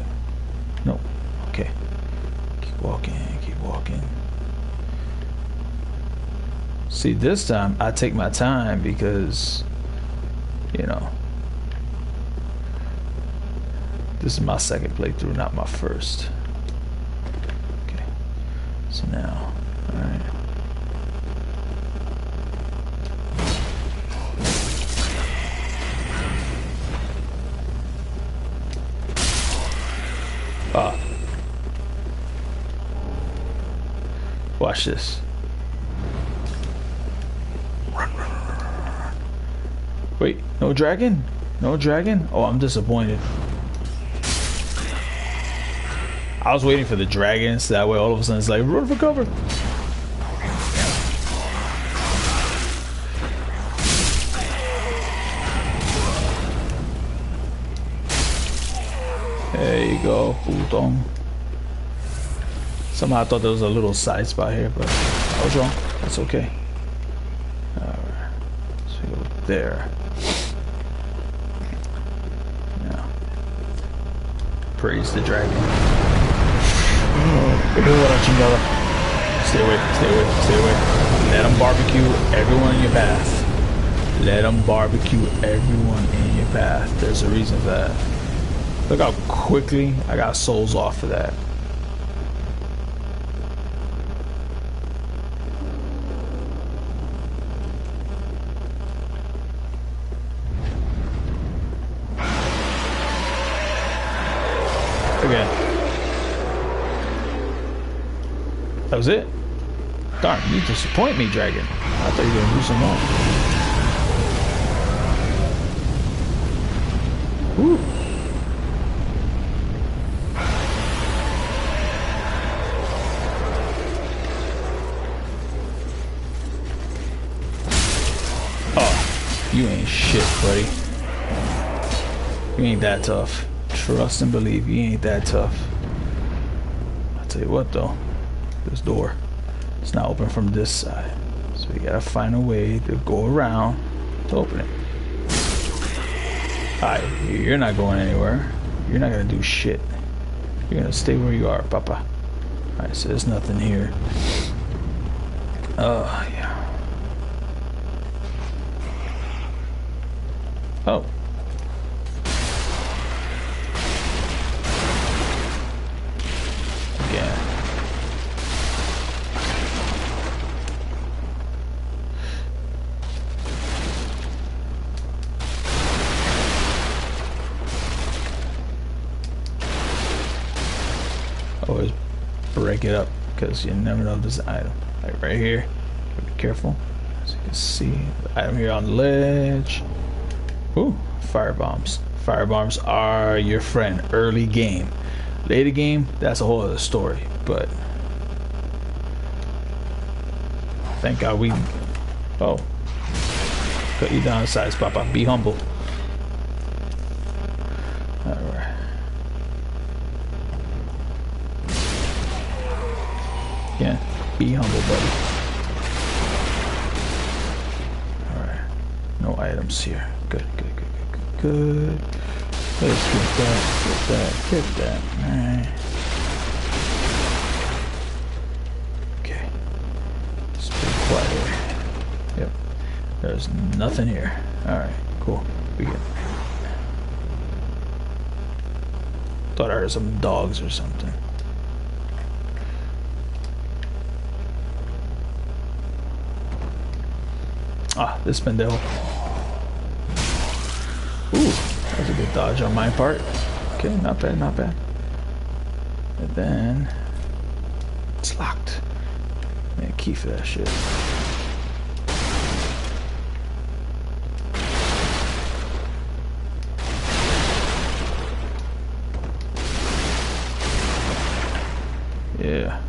No. Okay. Keep walking. Keep walking. See, this time I take my time because, you know, this is my second playthrough, not my first. Okay. So now, alright. Watch this. Run, run, run, run, run. Wait, no dragon? No dragon? Oh, I'm disappointed. I was waiting for the dragons, that way all of a sudden it's like, run for cover. There you go, putong. Somehow I thought there was a little side spot here, but I was wrong. That's okay. Alright. So we go there. Now. Praise the dragon. Stay away, stay away, stay away. Let them barbecue everyone in your path. Let them barbecue everyone in your path. There's a reason for that. Look how quickly I got souls off of that. Again. That was it? Darn, you disappoint me, Dragon. I thought you were gonna do some more. Woo. Oh, you ain't shit, buddy. You ain't that tough. Trust and believe, you ain't that tough. I'll tell you what though, this door, it's not open from this side. So we gotta find a way to go around to open it. Alright, you're not going anywhere. You're not gonna do shit. You're gonna stay where you are, Papa. Alright, so there's nothing here. Yeah. Oh. Always break it up because you never know if there's an item. Like right here, be careful. As you can see, the item here on the ledge. Ooh, fire bombs. Fire bombs are your friend early game. Later game, that's a whole other story. But thank God we. Oh, cut you down to size, Papa. Be humble. All right. Yeah, be humble, buddy. Alright. No items here. Good, good, good, good, good, good. Let's get that. Alright. Okay. It's pretty quiet here. Yep. There's nothing here. Alright, cool. We good. Thought I heard some dogs or something. Ah, this pendejo. Ooh, that was a good dodge on my part. Okay, not bad, not bad. And then it's locked. Man, key for that shit. Yeah.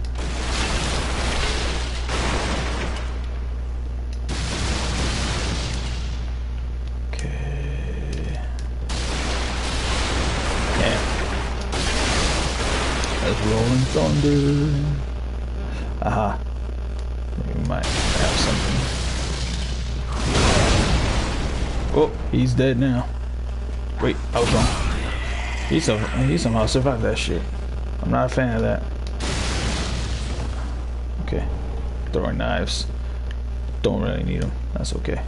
Rolling thunder. Aha. We might have something. Oh, he's dead now. Wait, I was wrong. He somehow survived that shit. I'm not a fan of that. Okay. Throwing knives. Don't really need them. That's okay.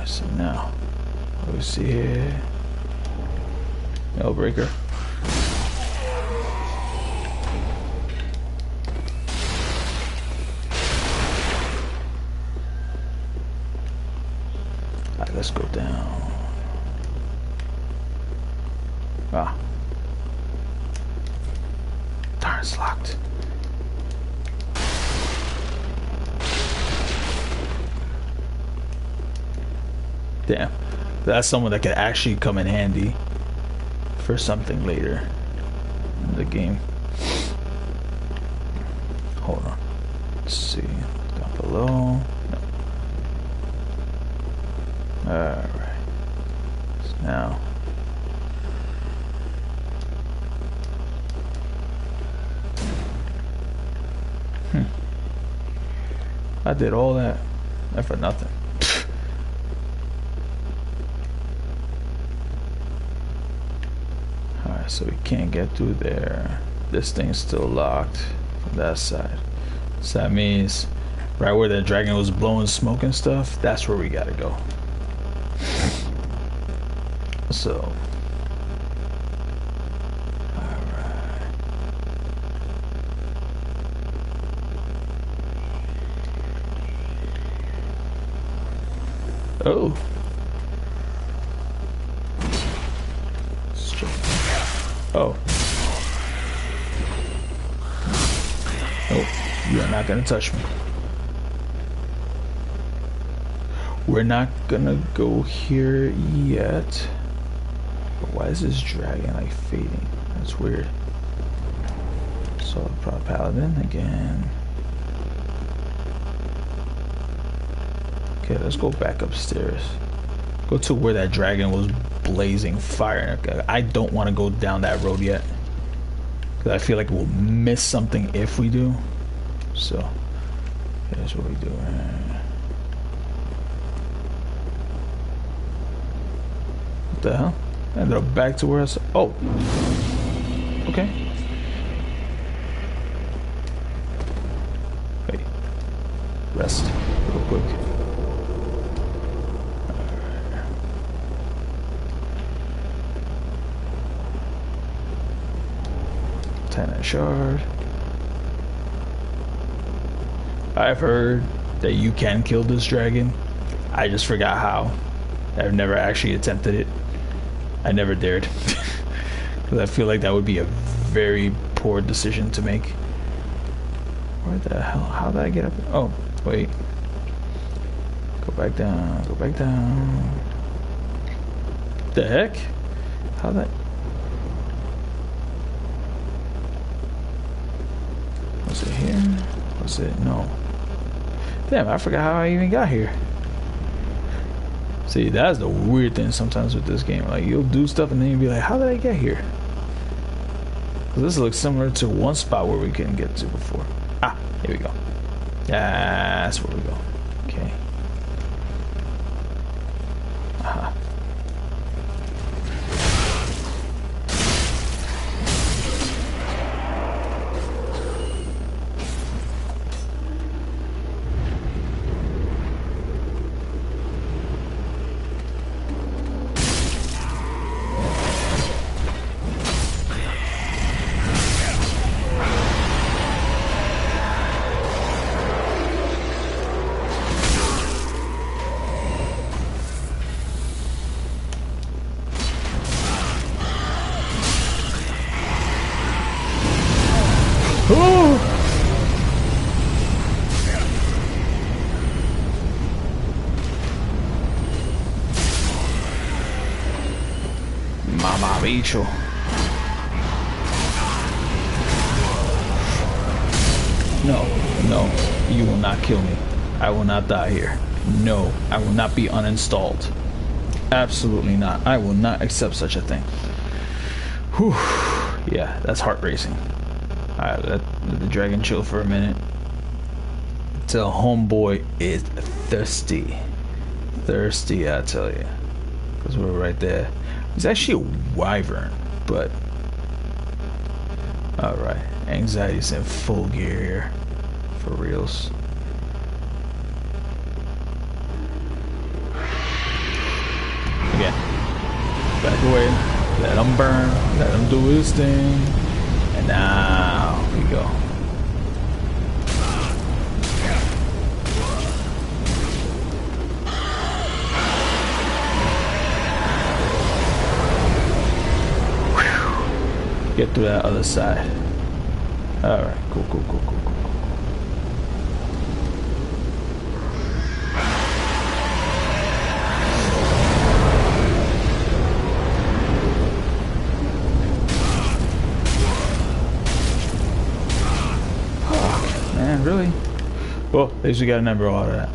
So now, what do we see here? Mailbreaker. Alright, let's go down. Ah. Darn, it's locked. Damn, that's someone that could actually come in handy for something later in the game. Hold on. Let's see. Down below. No. Alright. So now. I did all that. And for nothing. So we can't get through there. This thing's still locked from that side. So that means right where the dragon was blowing smoke and stuff, that's where we gotta go. So alright. Oh. Oh. Nope. You are not gonna touch me. We're not gonna go here yet. But why is this dragon like fading? That's weird. So paladin again. Okay, let's go back upstairs. Go to where that dragon was blazing fire. I don't want to go down that road yet, because I feel like we'll miss something if we do. So here's what we do. What the hell? I ended up back to where I saw. Oh, okay. Wait, rest real quick. Tenant shard. I've heard that you can kill this dragon. I just forgot how. I've never actually attempted it. I never dared. Because I feel like that would be a very poor decision to make. Where the hell? How did I get up? Oh, wait. Go back down. Go back down. The heck? How that? Was it here? Was it? No. Damn, I forgot how I even got here. See, that's the weird thing sometimes with this game. Like, you'll do stuff and then you'll be like, how did I get here? This looks similar to one spot where we couldn't get to before. Ah, here we go. That's where we go. Okay. Aha. Mama bicho. No, no, you will not kill me. I will not die here. No, I will not be uninstalled. Absolutely not. I will not accept such a thing. Whew. Yeah, that's heart racing. Alright, let the dragon chill for a minute. Tell homeboy is thirsty. Thirsty, I tell you. Because we're right there. He's actually a wyvern, but... Alright, anxiety's in full gear here. For reals. Again. Back away. Let him burn. Let him do his thing. And now we go. Get through that other side. Alright, cool. Oh, man, really? Well, at least we got a number out of that.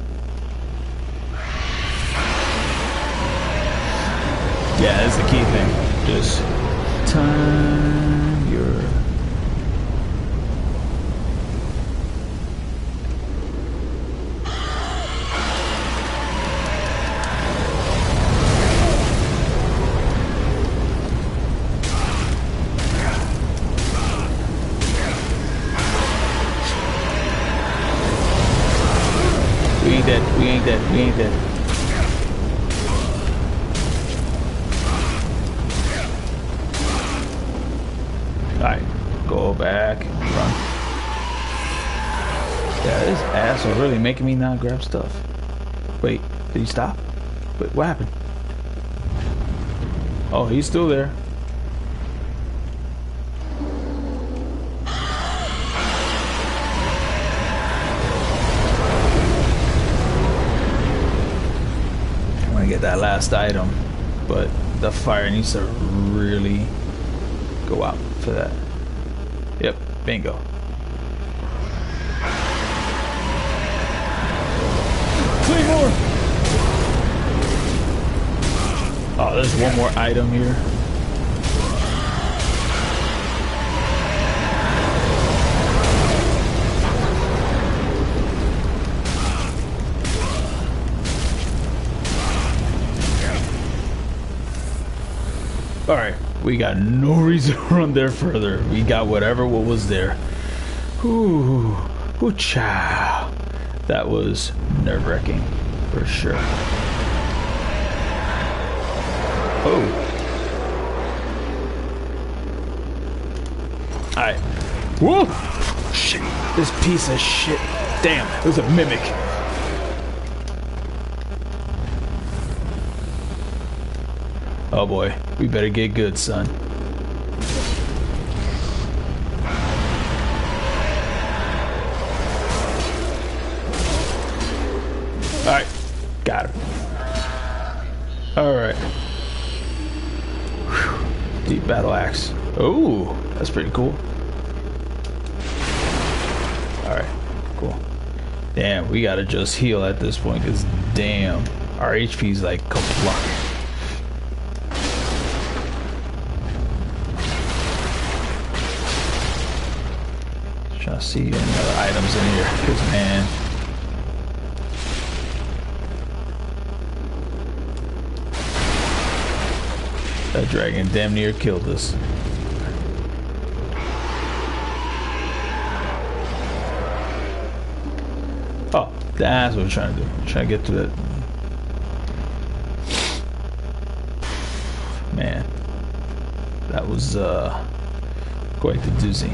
Yeah, that's the key thing. Just time your... We ain't dead. Alright, go back, run. Yeah, this ass is really making me not grab stuff. Wait, did he stop? Wait, what happened? Oh, he's still there. get that last item, but the fire needs to really go out for that. Yep, bingo. Claymore! Oh, there's one more item here. Alright, we got no reason to run there further. We got what was there. Ooh, child. That was nerve-wracking, for sure. Oh. Alright. Whoa! Shit, this piece of shit. Damn, it was a mimic. Oh boy, we better get good, son. Alright, got him. Alright. Deep battle axe. Oh, that's pretty cool. Alright, cool. Damn, we gotta just heal at this point, because damn, our HP's like kapluck. Trying to see any other items in here, because man. That dragon damn near killed us. Oh, that's what we're trying to do. Trying to get to that. Man, that was quite the doozy.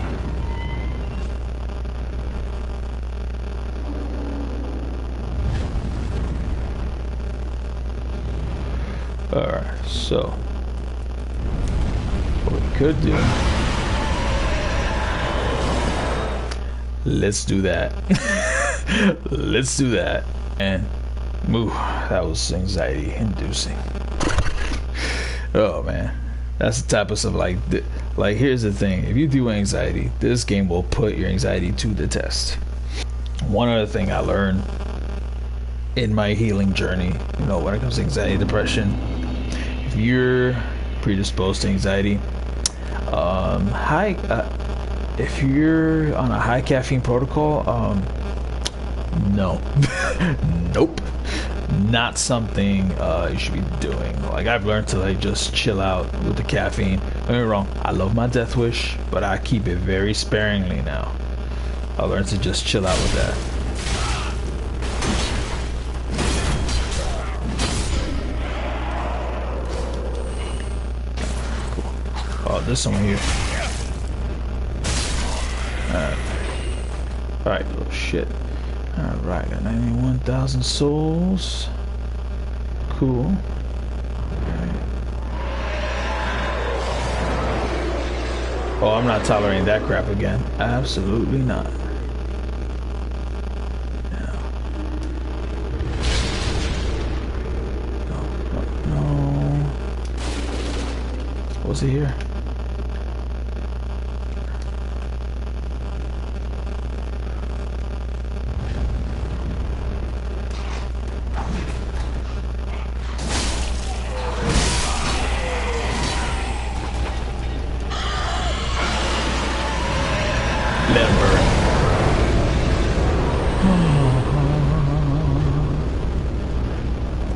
Alright, so what we could do, let's do that. Let's do that. And move. That was anxiety inducing. Oh man, that's the type of stuff like here's the thing, if you do anxiety, this game will put your anxiety to the test. One other thing I learned in my healing journey, you know, when it comes to anxiety, depression, if you're predisposed to anxiety, if you're on a high caffeine protocol, no. Nope, not something you should be doing. Like, I've learned to like just chill out with the caffeine. Don't get me wrong, I love my Death Wish, but I keep it very sparingly now. I learned to just chill out with that. Oh, there's someone here. Alright, little shit. Alright, got 91,000 souls. Cool. Alright. Oh, I'm not tolerating that crap again. Absolutely not. No. What's it here?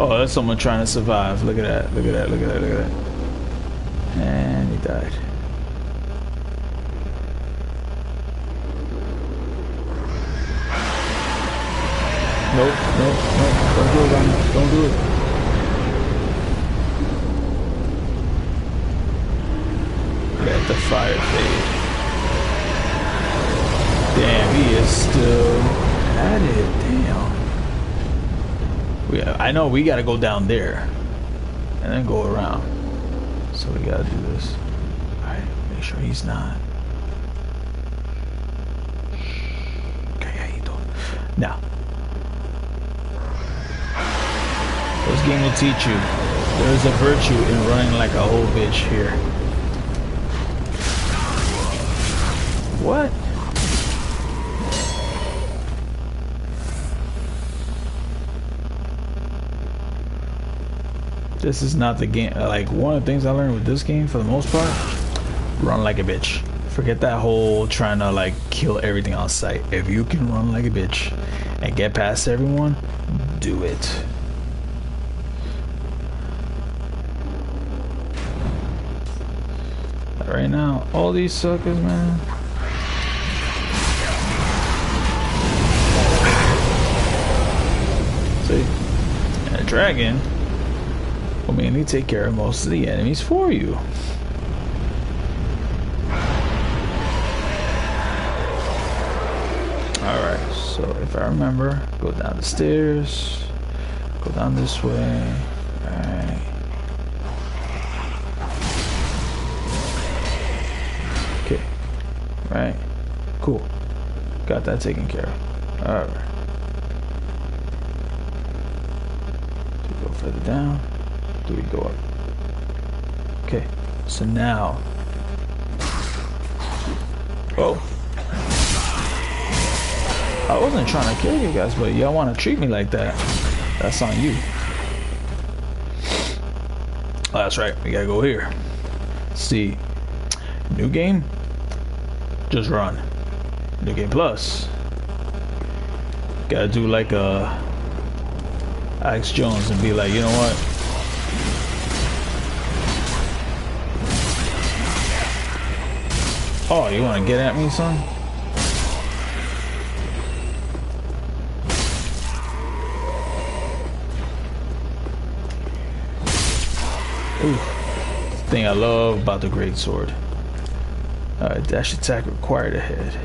Oh, that's someone trying to survive. Look at that. Look at that. Look at that. Look at that. And he died. Nope. Nope. Nope. Don't do it, Ronnie. Don't do it. Let the fire fade. Damn, he is still at it. Damn. I know we gotta go down there and then go around, so we gotta do this. Alright, make sure he's not. Calladito. Now, This game will teach you. There is a virtue in running like a whole bitch here. What? This is not the game. Like, one of the things I learned with this game, for the most part, run like a bitch. Forget that whole trying to like kill everything on sight. If you can run like a bitch and get past everyone, do it. Right now, all these suckers, man. See, and a dragon will mainly take care of most of the enemies for you. Alright, so if I remember, go down the stairs, go down this way. Alright. Okay. Right. Cool. Got that taken care of. Alright. Do we go further down? Do we go up? Okay. So now. Oh. I wasn't trying to kill you guys, but y'all want to treat me like that. That's on you. Oh, that's right. We gotta go here. See. New game. Just run. New game plus. Gotta do like Alex Jones and be like, you know what? Oh, you wanna get at me, son? Ooh, thing I love about the greatsword. Dash attack required ahead.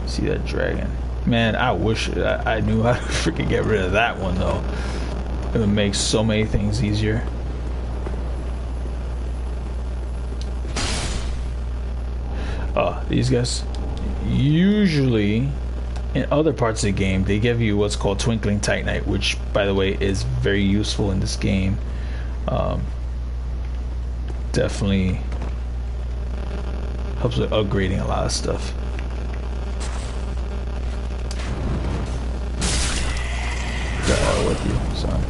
See that dragon? Man, I wish I knew how to freaking get rid of that one though. It would make so many things easier. These guys. Usually, in other parts of the game, they give you what's called Twinkling Titanite, which, by the way, is very useful in this game. Definitely helps with upgrading a lot of stuff. The hell with you, son.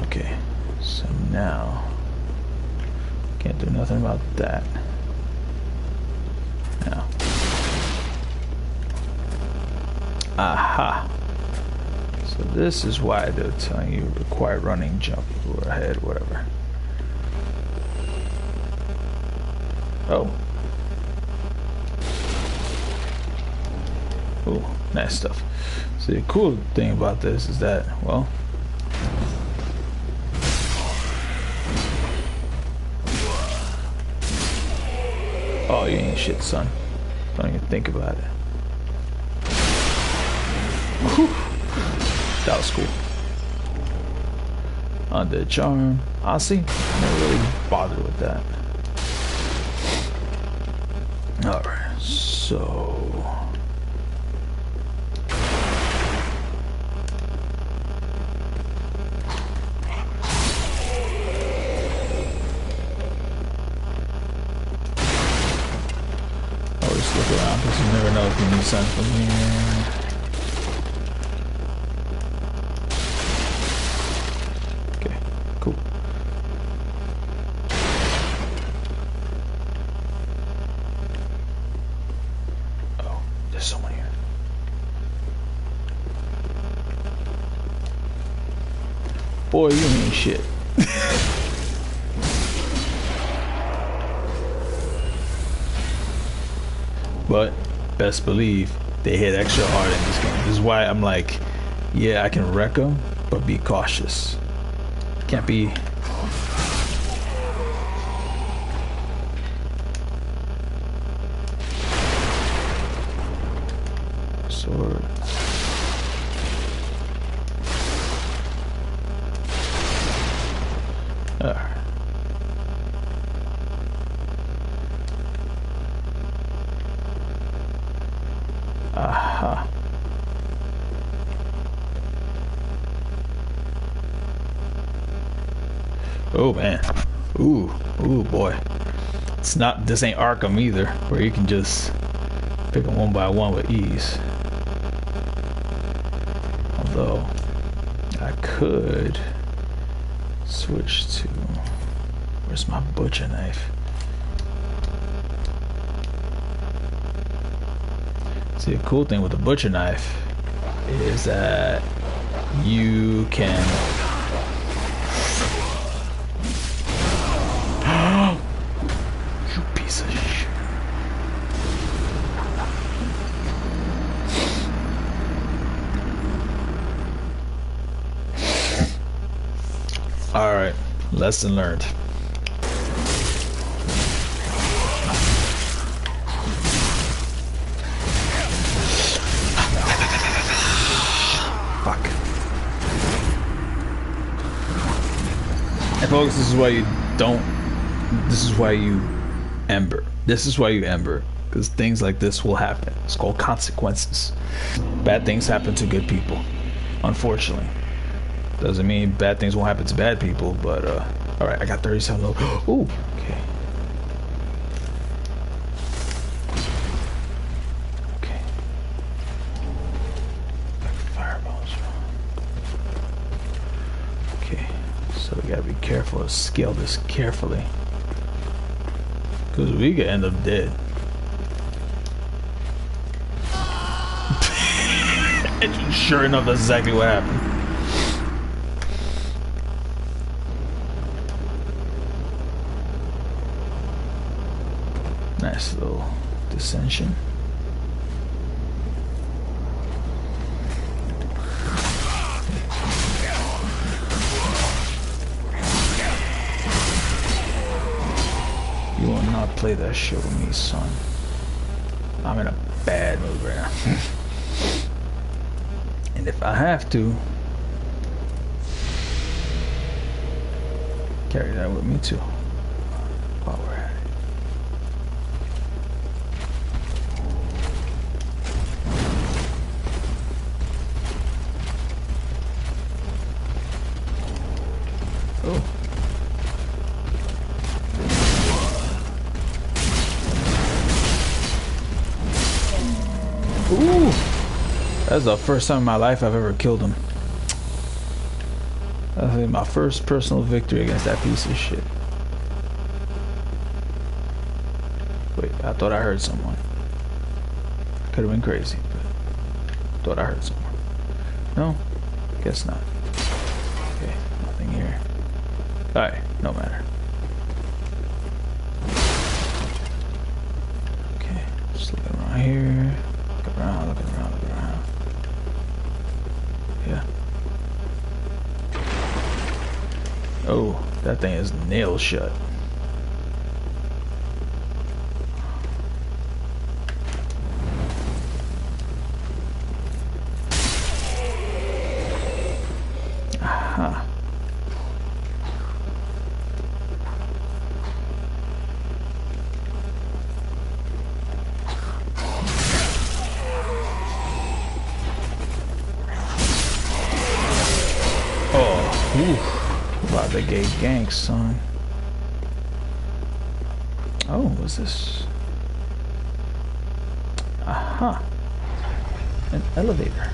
Okay, so now can't do nothing about that. Now. Aha. So this is why they're telling you require running, jump, or ahead, whatever. Oh. Ooh, nice stuff. So the cool thing about this is that, well, oh, you ain't shit, son. Don't even think about it. Whew. That was cool. Undead charm. Honestly, never really bothered with that. Alright, so always look around because you never know if you need something from here. Boy, you ain't shit. But best believe they hit extra hard in this game. This is why I'm like, yeah, I can wreck them, but be cautious. Can't be. Sword. Oh man. Ooh, ooh boy. It's not, this ain't Arkham either, where you can just pick them one by one with ease. Although, I could switch to, where's my butcher knife? See, the cool thing with the butcher knife is that you can you piece of shit. All right, lesson learned. Fuck. And folks, this is why you don't. This is why you ember. This is why you ember. Because things like this will happen. It's called consequences. Bad things happen to good people. Unfortunately. Doesn't mean bad things won't happen to bad people, but alright, I got 37 low. Ooh, okay. Okay. Fireballs. Okay, so we gotta be careful to scale this carefully. Because we could end up dead. And sure enough, that's exactly what happened. Nice little dissension. You will not play that shit with me, son. I'm in a bad mood right now. And if I have to, carry that with me too. While we're at it. Oh. Ooh. That's the first time in my life I've ever killed him. That's like my first personal victory against that piece of shit. Wait, I thought I heard someone. Could have been crazy, but thought I heard someone. No? Guess not. Okay, nothing here. Alright, no matter. Okay, just looking around here. Looking around, looking around, looking around. Yeah. Oh, that thing is nailed shut. Aha. Oh, oof. About to get ganked, son. Oh, what's this? Aha. An elevator.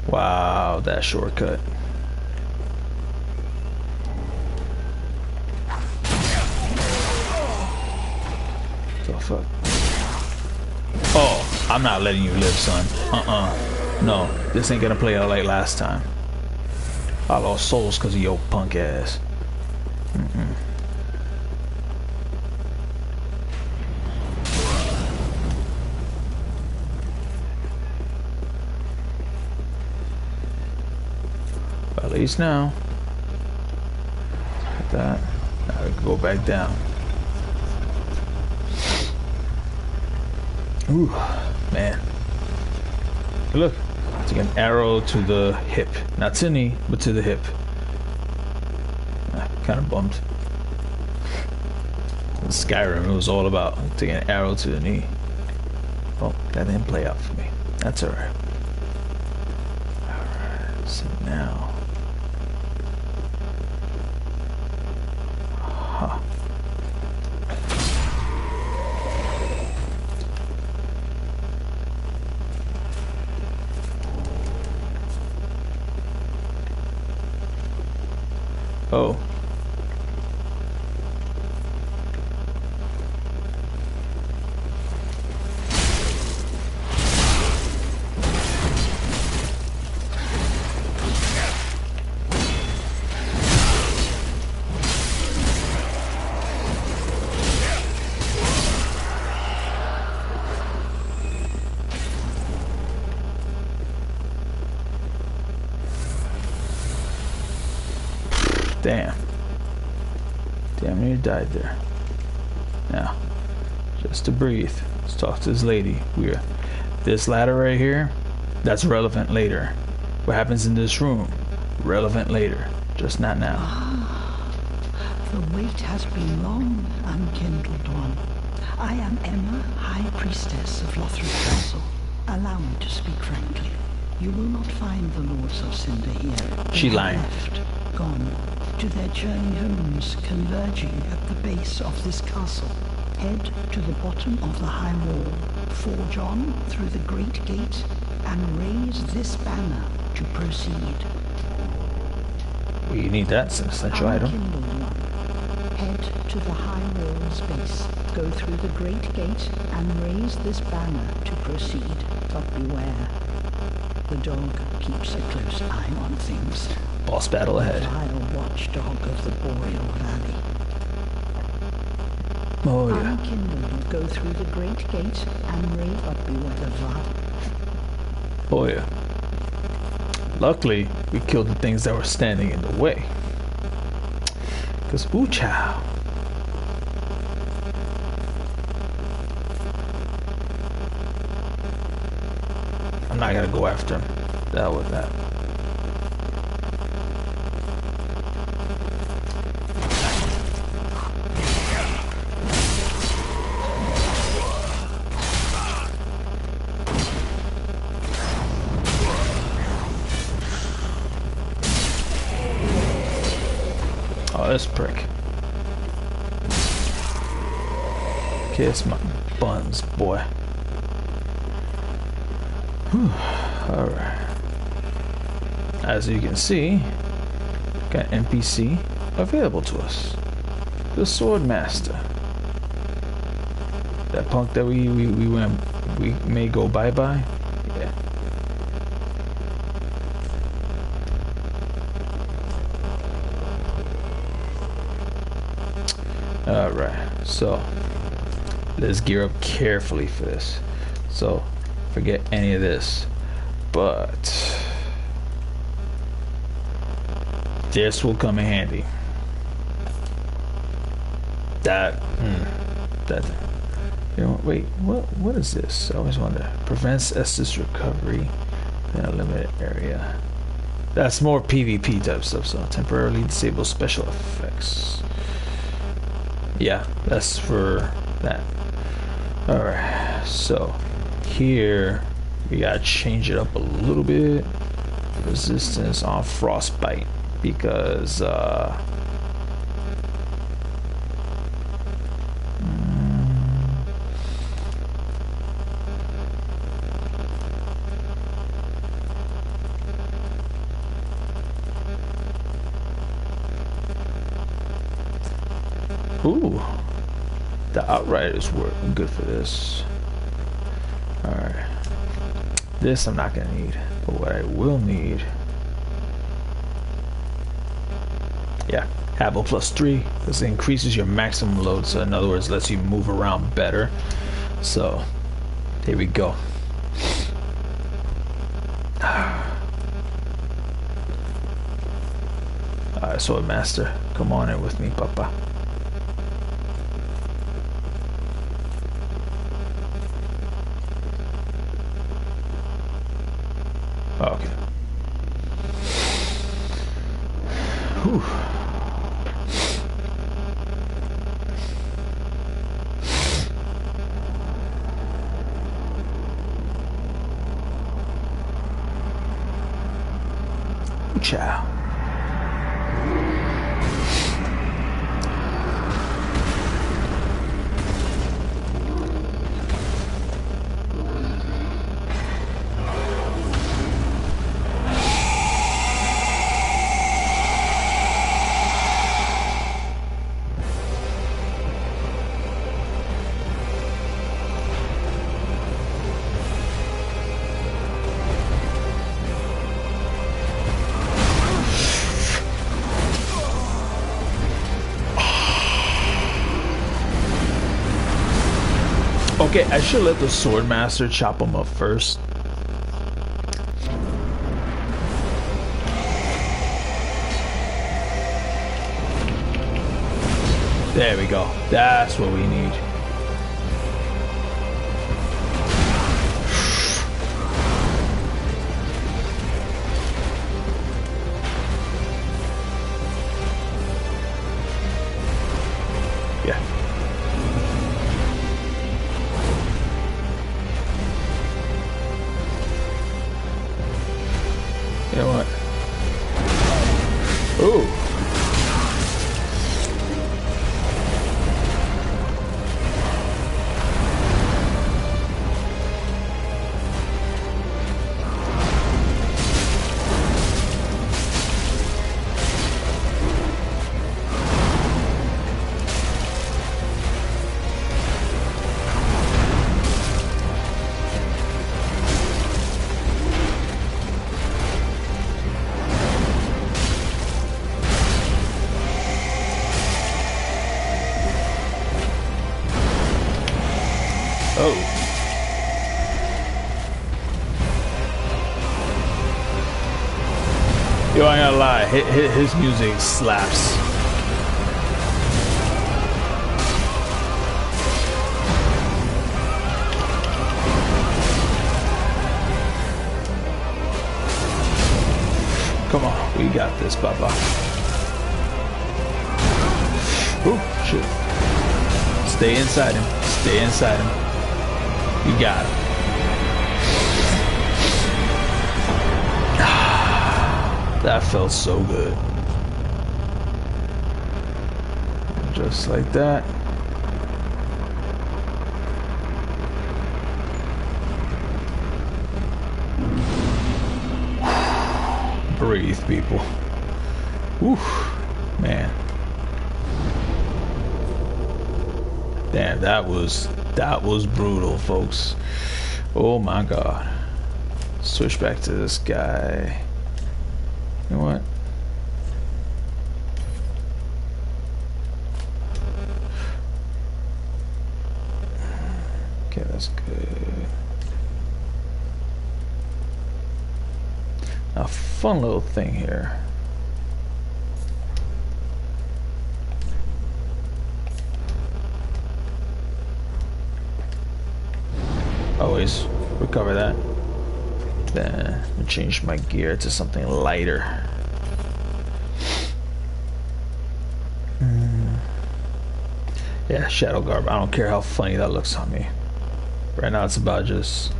Wow, that shortcut. The fuck? Oh, I'm not letting you live, son. No, this ain't gonna play out like last time. I lost souls because of your punk ass. At least now. Like that. Now we can go back down. Ooh, man. Look, it's like an arrow to the hip. Not to the knee, but to the hip. kind of bummed. In Skyrim, it was all about taking an arrow to the knee. Well, that didn't play out for me. That's alright. Alright, so now... Huh. Oh. Damn. Damn near died there. Now, just to breathe. Let's talk to this lady. This ladder right here, that's relevant later. What happens in this room, relevant later. Just not now. The wait has been long, unkindled one. I am Emma, High Priestess of Lothric Castle. Allow me to speak frankly. You will not find the Lords of CiNdEr here. She lying. Left, gone, to their journey homes, converging at the base of this castle. Head to the bottom of the high wall, forge on through the great gate, and raise this banner to proceed. Well, you need that, it's an essential item. Unkindled one. Head to the high wall's base, go through the great gate, and raise this banner to proceed. But beware. The dog keeps a close eye on things. Boss battle ahead. Vile watchdog of the Boreal Valley. Oh yeah. Unkindled, go through the great gate and raise up beware the vile. Oh yeah. Luckily, we killed the things that were standing in the way. Cause ooh chow. I'm not gonna go after him. The hell with that. Oh, this prick. Kiss my buns, boy. Whew. Alright. As you can see, got NPC available to us. The Sword Master. That punk that we may go bye-bye. Yeah. Alright, so let's gear up carefully for this. So forget any of this. But this will come in handy. That you know, wait, what is this? I always wonder. Prevents Estus recovery in a limited area. That's more PvP type stuff, so temporarily disable special effects. Yeah, that's for that. Alright, so here we gotta change it up a little bit. Resistance on frostbite, because ooh, the Outriders were good for this. Alright. This I'm not gonna need, but what I will need, yeah, Habble +3. This increases your maximum load, so in other words, lets you move around better. So, here we go. Alright, Sword Master, come on in with me, Papa. Okay. Whew. Ooh, child. Okay, I should let the Swordmaster chop him up first. There we go. That's what we need. Yeah. You know what? Ooh. Oh. Yo, I ain't gonna lie, his music slaps. Come on, we got this, Baba. Oh, shit. Stay inside him. Stay inside him. You got it. That felt so good. Just like that. Breathe, people. Whew, man. Damn, that was brutal, folks. Oh my god. Switch back to this guy. You know what? Okay, that's good. A fun little thing here. Always recover that. Then change my gear to something lighter. Yeah, Shadow Garb. I don't care how funny that looks on me. Right now it's about just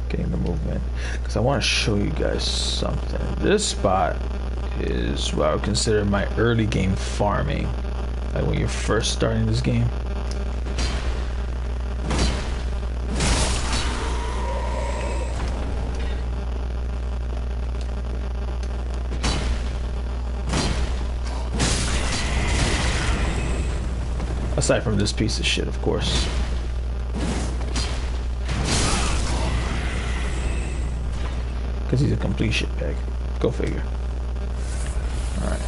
getting the movement. Because I want to show you guys something. This spot is what I would consider my early game farming. Like when you're first starting this game. Aside from this piece of shit, of course. Because he's a complete shitbag. Go figure. Alright.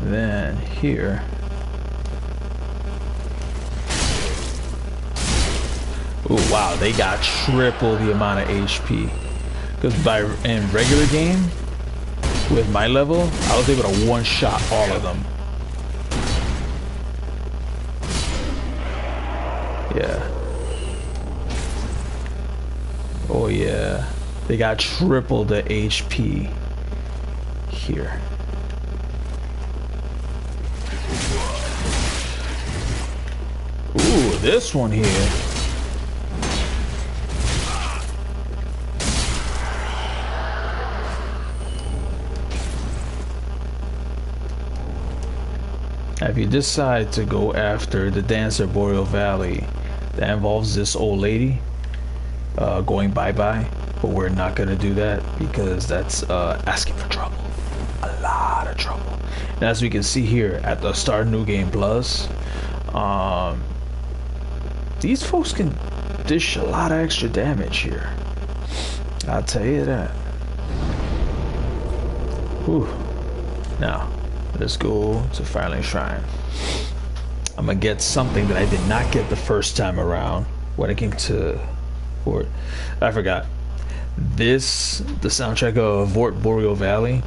Then here. Ooh, wow, they got triple the amount of HP. Because in regular game, with my level, I was able to one-shot all of them. Yeah. Oh yeah. They got triple the HP here. Ooh, this one here. If you decide to go after the dancer Boreal Valley, that involves this old lady going bye-bye, but we're not gonna do that because that's asking for trouble. A lot of trouble. And as we can see here at the start of New Game Plus, these folks can dish a lot of extra damage here. I'll tell you that. Whew. Now, let's go to Firelink Shrine. I'm gonna get something that I did not get the first time around when I came to Vordt. I forgot. The soundtrack of Vordt Boreal Valley,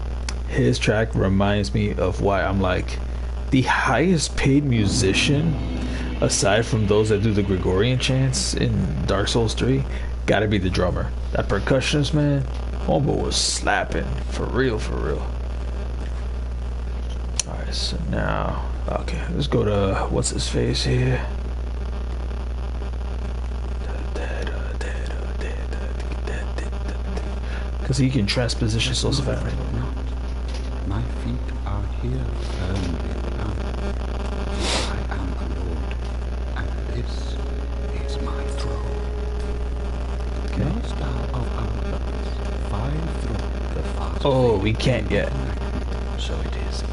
his track reminds me of why I'm like the highest paid musician, aside from those that do the Gregorian chants in Dark Souls 3, gotta be the drummer. That percussionist, man, homeboy was slapping. For real, for real. Alright, so now, okay, let's go to, what's his face here? Because he can transposition souls of family. My feet are here firmly planted. I am the Lord, and this is my throne. Okay. Knowest thou of our purpose? Find through the fast. Oh, we can't yet. So it is.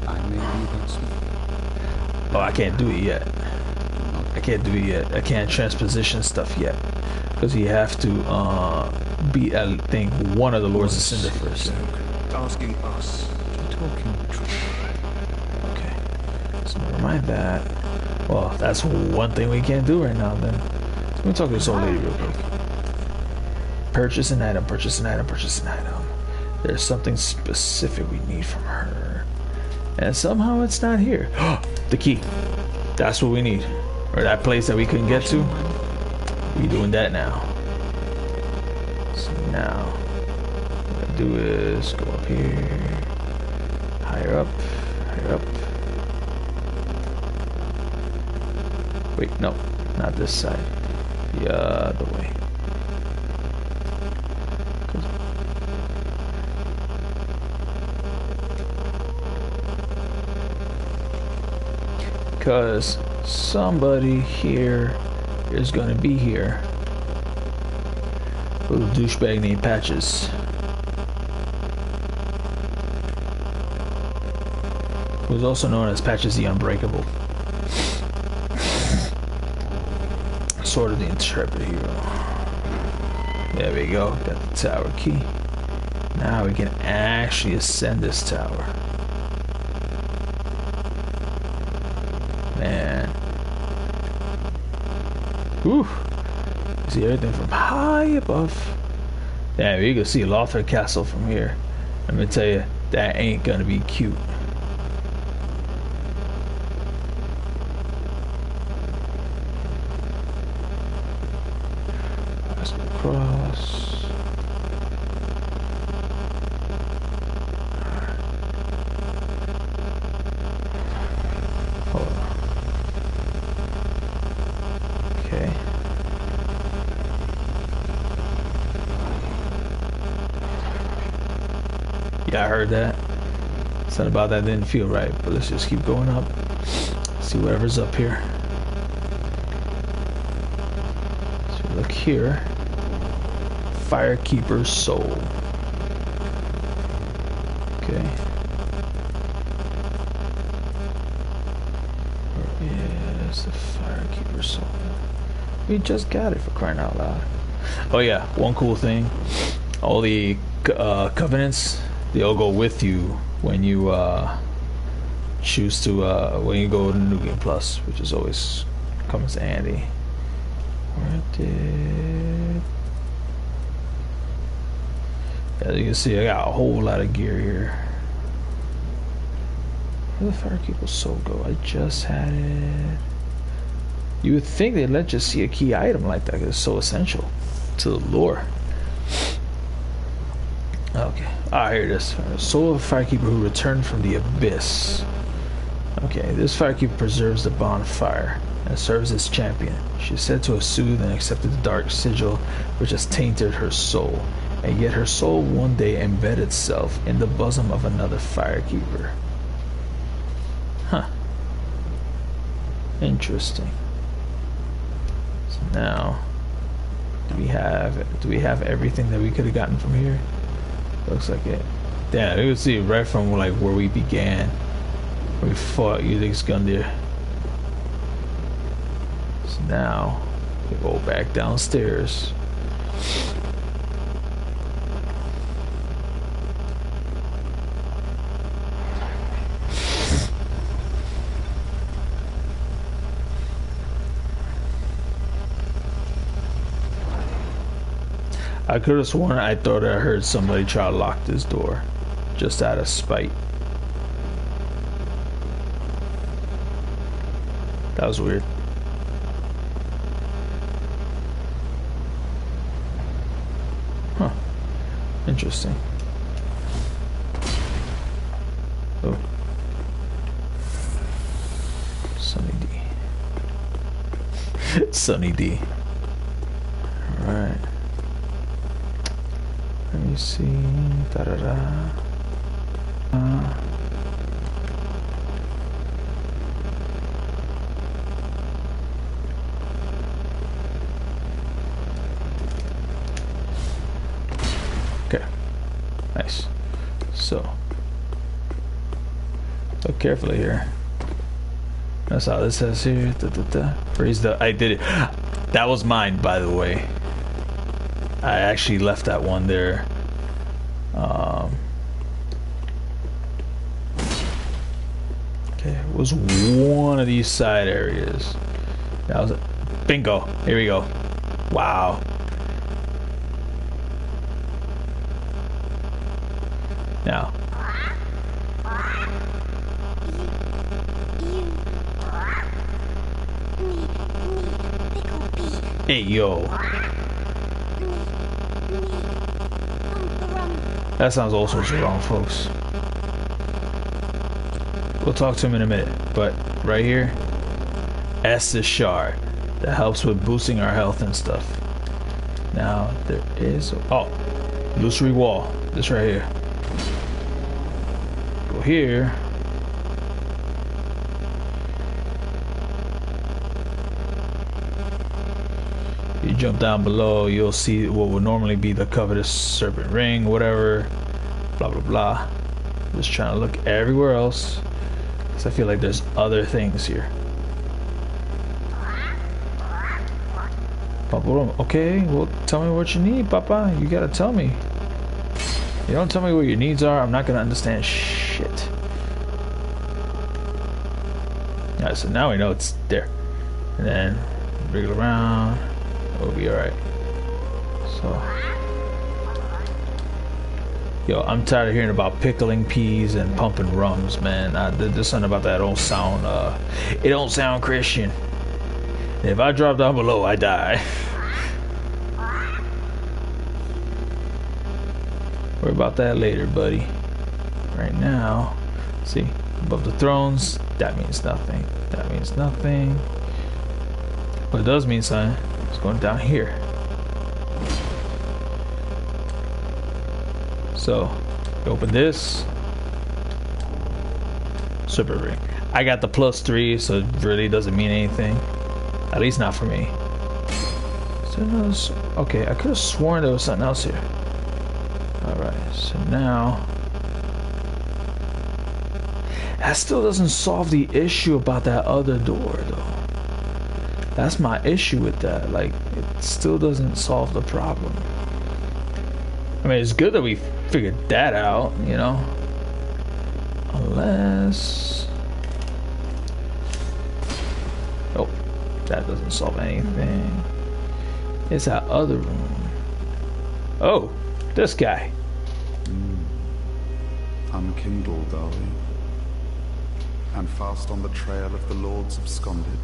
I may be but small. Oh, I can't do it yet. I can't do it yet. I can't transposition stuff yet. Because you have to beat, I think, one of the Lords of CiNdEr first. Asking us to talk in the truth. Okay. So never mind that. Well, that's one thing we can't do right now then. Let me talk to this old lady real quick. Purchase an item, purchase an item, purchase an item. There's something specific we need from her. And somehow it's not here. The key. That's what we need. Or that place that we couldn't get to. We doing that now. So now, what I do is go up here. Higher up. Higher up. Wait, no. Not this side. The other way. Because somebody here is gonna be here. A little douchebag named Patches. Who's also known as Patches the Unbreakable. Sort of the intrepid hero. There we go. Got the tower key. Now we can actually ascend this tower. Man. Whew. See everything from high above. Damn, you can see Lothric Castle from here. Let me tell you, that ain't gonna be cute. Let's go across. Yeah, I heard that. Something about that didn't feel right, but let's just keep going up. See whatever's up here. So look here. Firekeeper Soul. Okay. Where is the Firekeeper Soul? We just got it, for crying out loud. Oh yeah, one cool thing. All the covenants, they all go with you when you choose to when you go to New Game Plus, which is always comes handy. Where did? As you can see, I got a whole lot of gear here. Where the Firekeeper Soul go? I just had it. You would think they'd let you see a key item like that because it's so essential to the lore. Okay, here it is. Soul of a Firekeeper who returned from the abyss. Okay, this Firekeeper preserves the bonfire and serves as champion. She is said to have soothed and accepted the dark sigil which has tainted her soul, and yet her soul one day embedded itself in the bosom of another Firekeeper. Huh. Interesting. So now, do we have everything that we could have gotten from here? Looks like it. Damn, you can see right from like where we began. We fought Iudex Gundyr. So now we go back downstairs. I could have sworn I thought I heard somebody try to lock this door just out of spite. That was weird. Huh. Interesting. Oh. Sunny D. Sunny D. Alright. Let me see. Da-da-da. Okay. Nice. So. Look carefully here. That's how this says here. Da-da-da. Raise the... I did it. That was mine, by the way. I actually left that one there. Okay, it was one of these side areas. That was it. Bingo. Here we go. Wow. Now. Hey, yo. That sounds all sorts of wrong, folks. We'll talk to him in a minute, but right here, Estus Shard. That helps with boosting our health and stuff. Now, there is... Oh, illusory wall. This right here. Go here. You jump down below, you'll see what would normally be the covetous serpent ring, whatever, blah blah blah. Just trying to look everywhere else, because I feel like there's other things here. Papa, okay, well, tell me what you need, Papa. You gotta tell me. You don't tell me what your needs are, I'm not gonna understand shit. Alright, so now we know it's there. And then wriggle around. We'll be alright. So, yo, I'm tired of hearing about pickling peas and pumping rums, man. There's something about that don't sound, it don't sound Christian. And if I drop down below, I die. Worry about that later, buddy. Right now, see, above the thrones, that means nothing. That means nothing. What it does mean something. Going down here. So, you open this. Serpent ring. I got the +3, so it really doesn't mean anything. At least not for me. So, okay, I could have sworn there was something else here. Alright, so now... That still doesn't solve the issue about that other door, though. That's my issue with that. Like, it still doesn't solve the problem. I mean, it's good that we figured that out, you know? Unless... Oh, that doesn't solve anything. It's that other room. Oh, this guy. Unkindled, are we? And fast on the trail of the Lords absconded.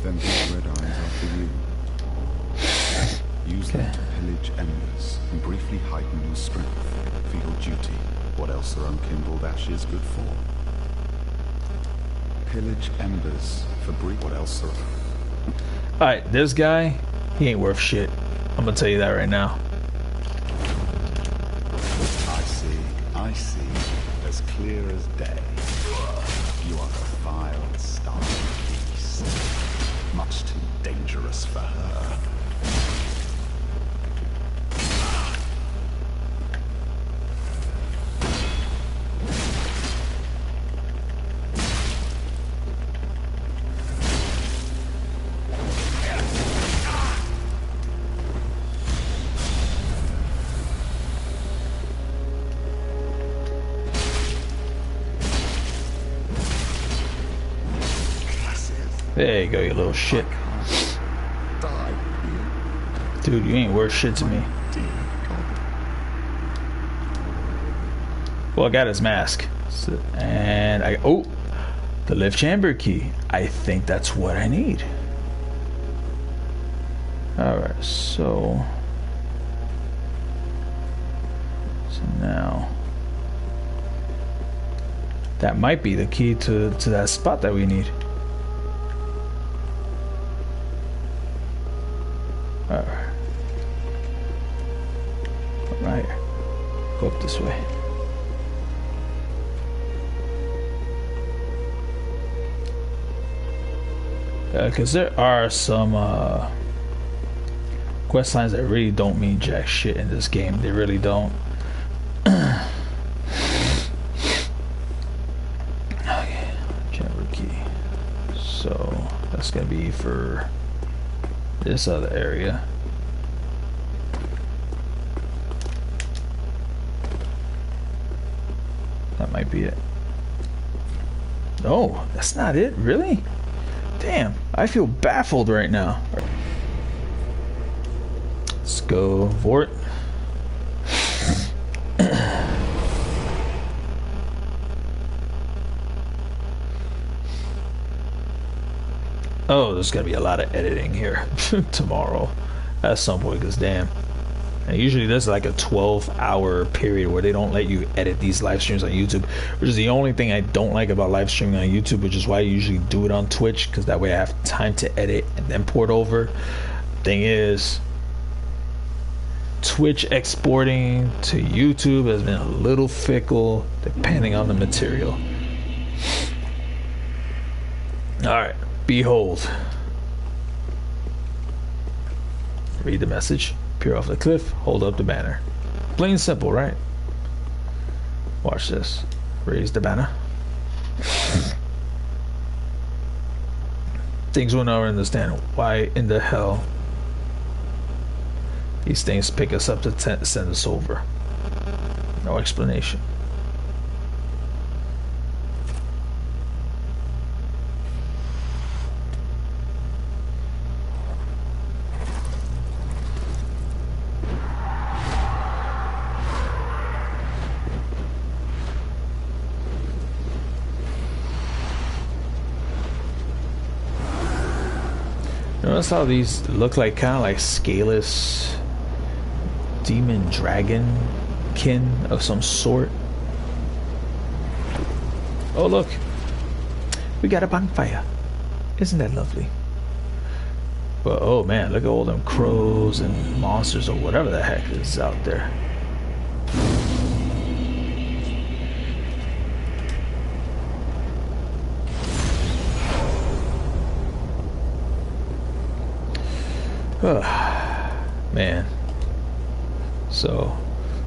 Then these red eyes are for you. Use them to pillage embers and briefly heighten your strength for your duty. What else are unkindled ashes good for? Pillage embers for brief. What else are... Alright, this guy, he ain't worth shit. I'm gonna tell you that right now. I see. As clear as day. You are a vile, starved beast. There you go, you little shit. Die here, Dude, you ain't worth shit to me. dear God. Well, I got his mask. And I... Oh! The lift chamber key. I think that's what I need. Alright, so... So now... That might be the key to that spot that we need. Alright. Right here. Go up this way. Because there are some quest lines that really don't mean jack shit in this game. They really don't. Okay, chamber key. So that's gonna be for this other area. That might be it. No, that's not it. Really? Damn, I feel baffled right now. Let's go, Vordt. Oh, there's gonna be a lot of editing here tomorrow at some point, because damn. And usually there's like a 12-hour period where they don't let you edit these live streams on YouTube, which is the only thing I don't like about live streaming on YouTube, which is why I usually do it on Twitch, because that way I have time to edit and then port over. Thing is, Twitch exporting to YouTube has been a little fickle depending on the material. Alright, behold. Read the message. Peer off the cliff, hold up the banner. Plain simple, right? Watch this. Raise the banner. Things will never understand why in the hell these things pick us up to send us over. No explanation. Notice how these look like kind of like scaleless demon dragon kin of some sort. Oh look, we got a bonfire. Isn't that lovely? But oh man, look at all them crows and monsters or whatever the heck is out there. Man, so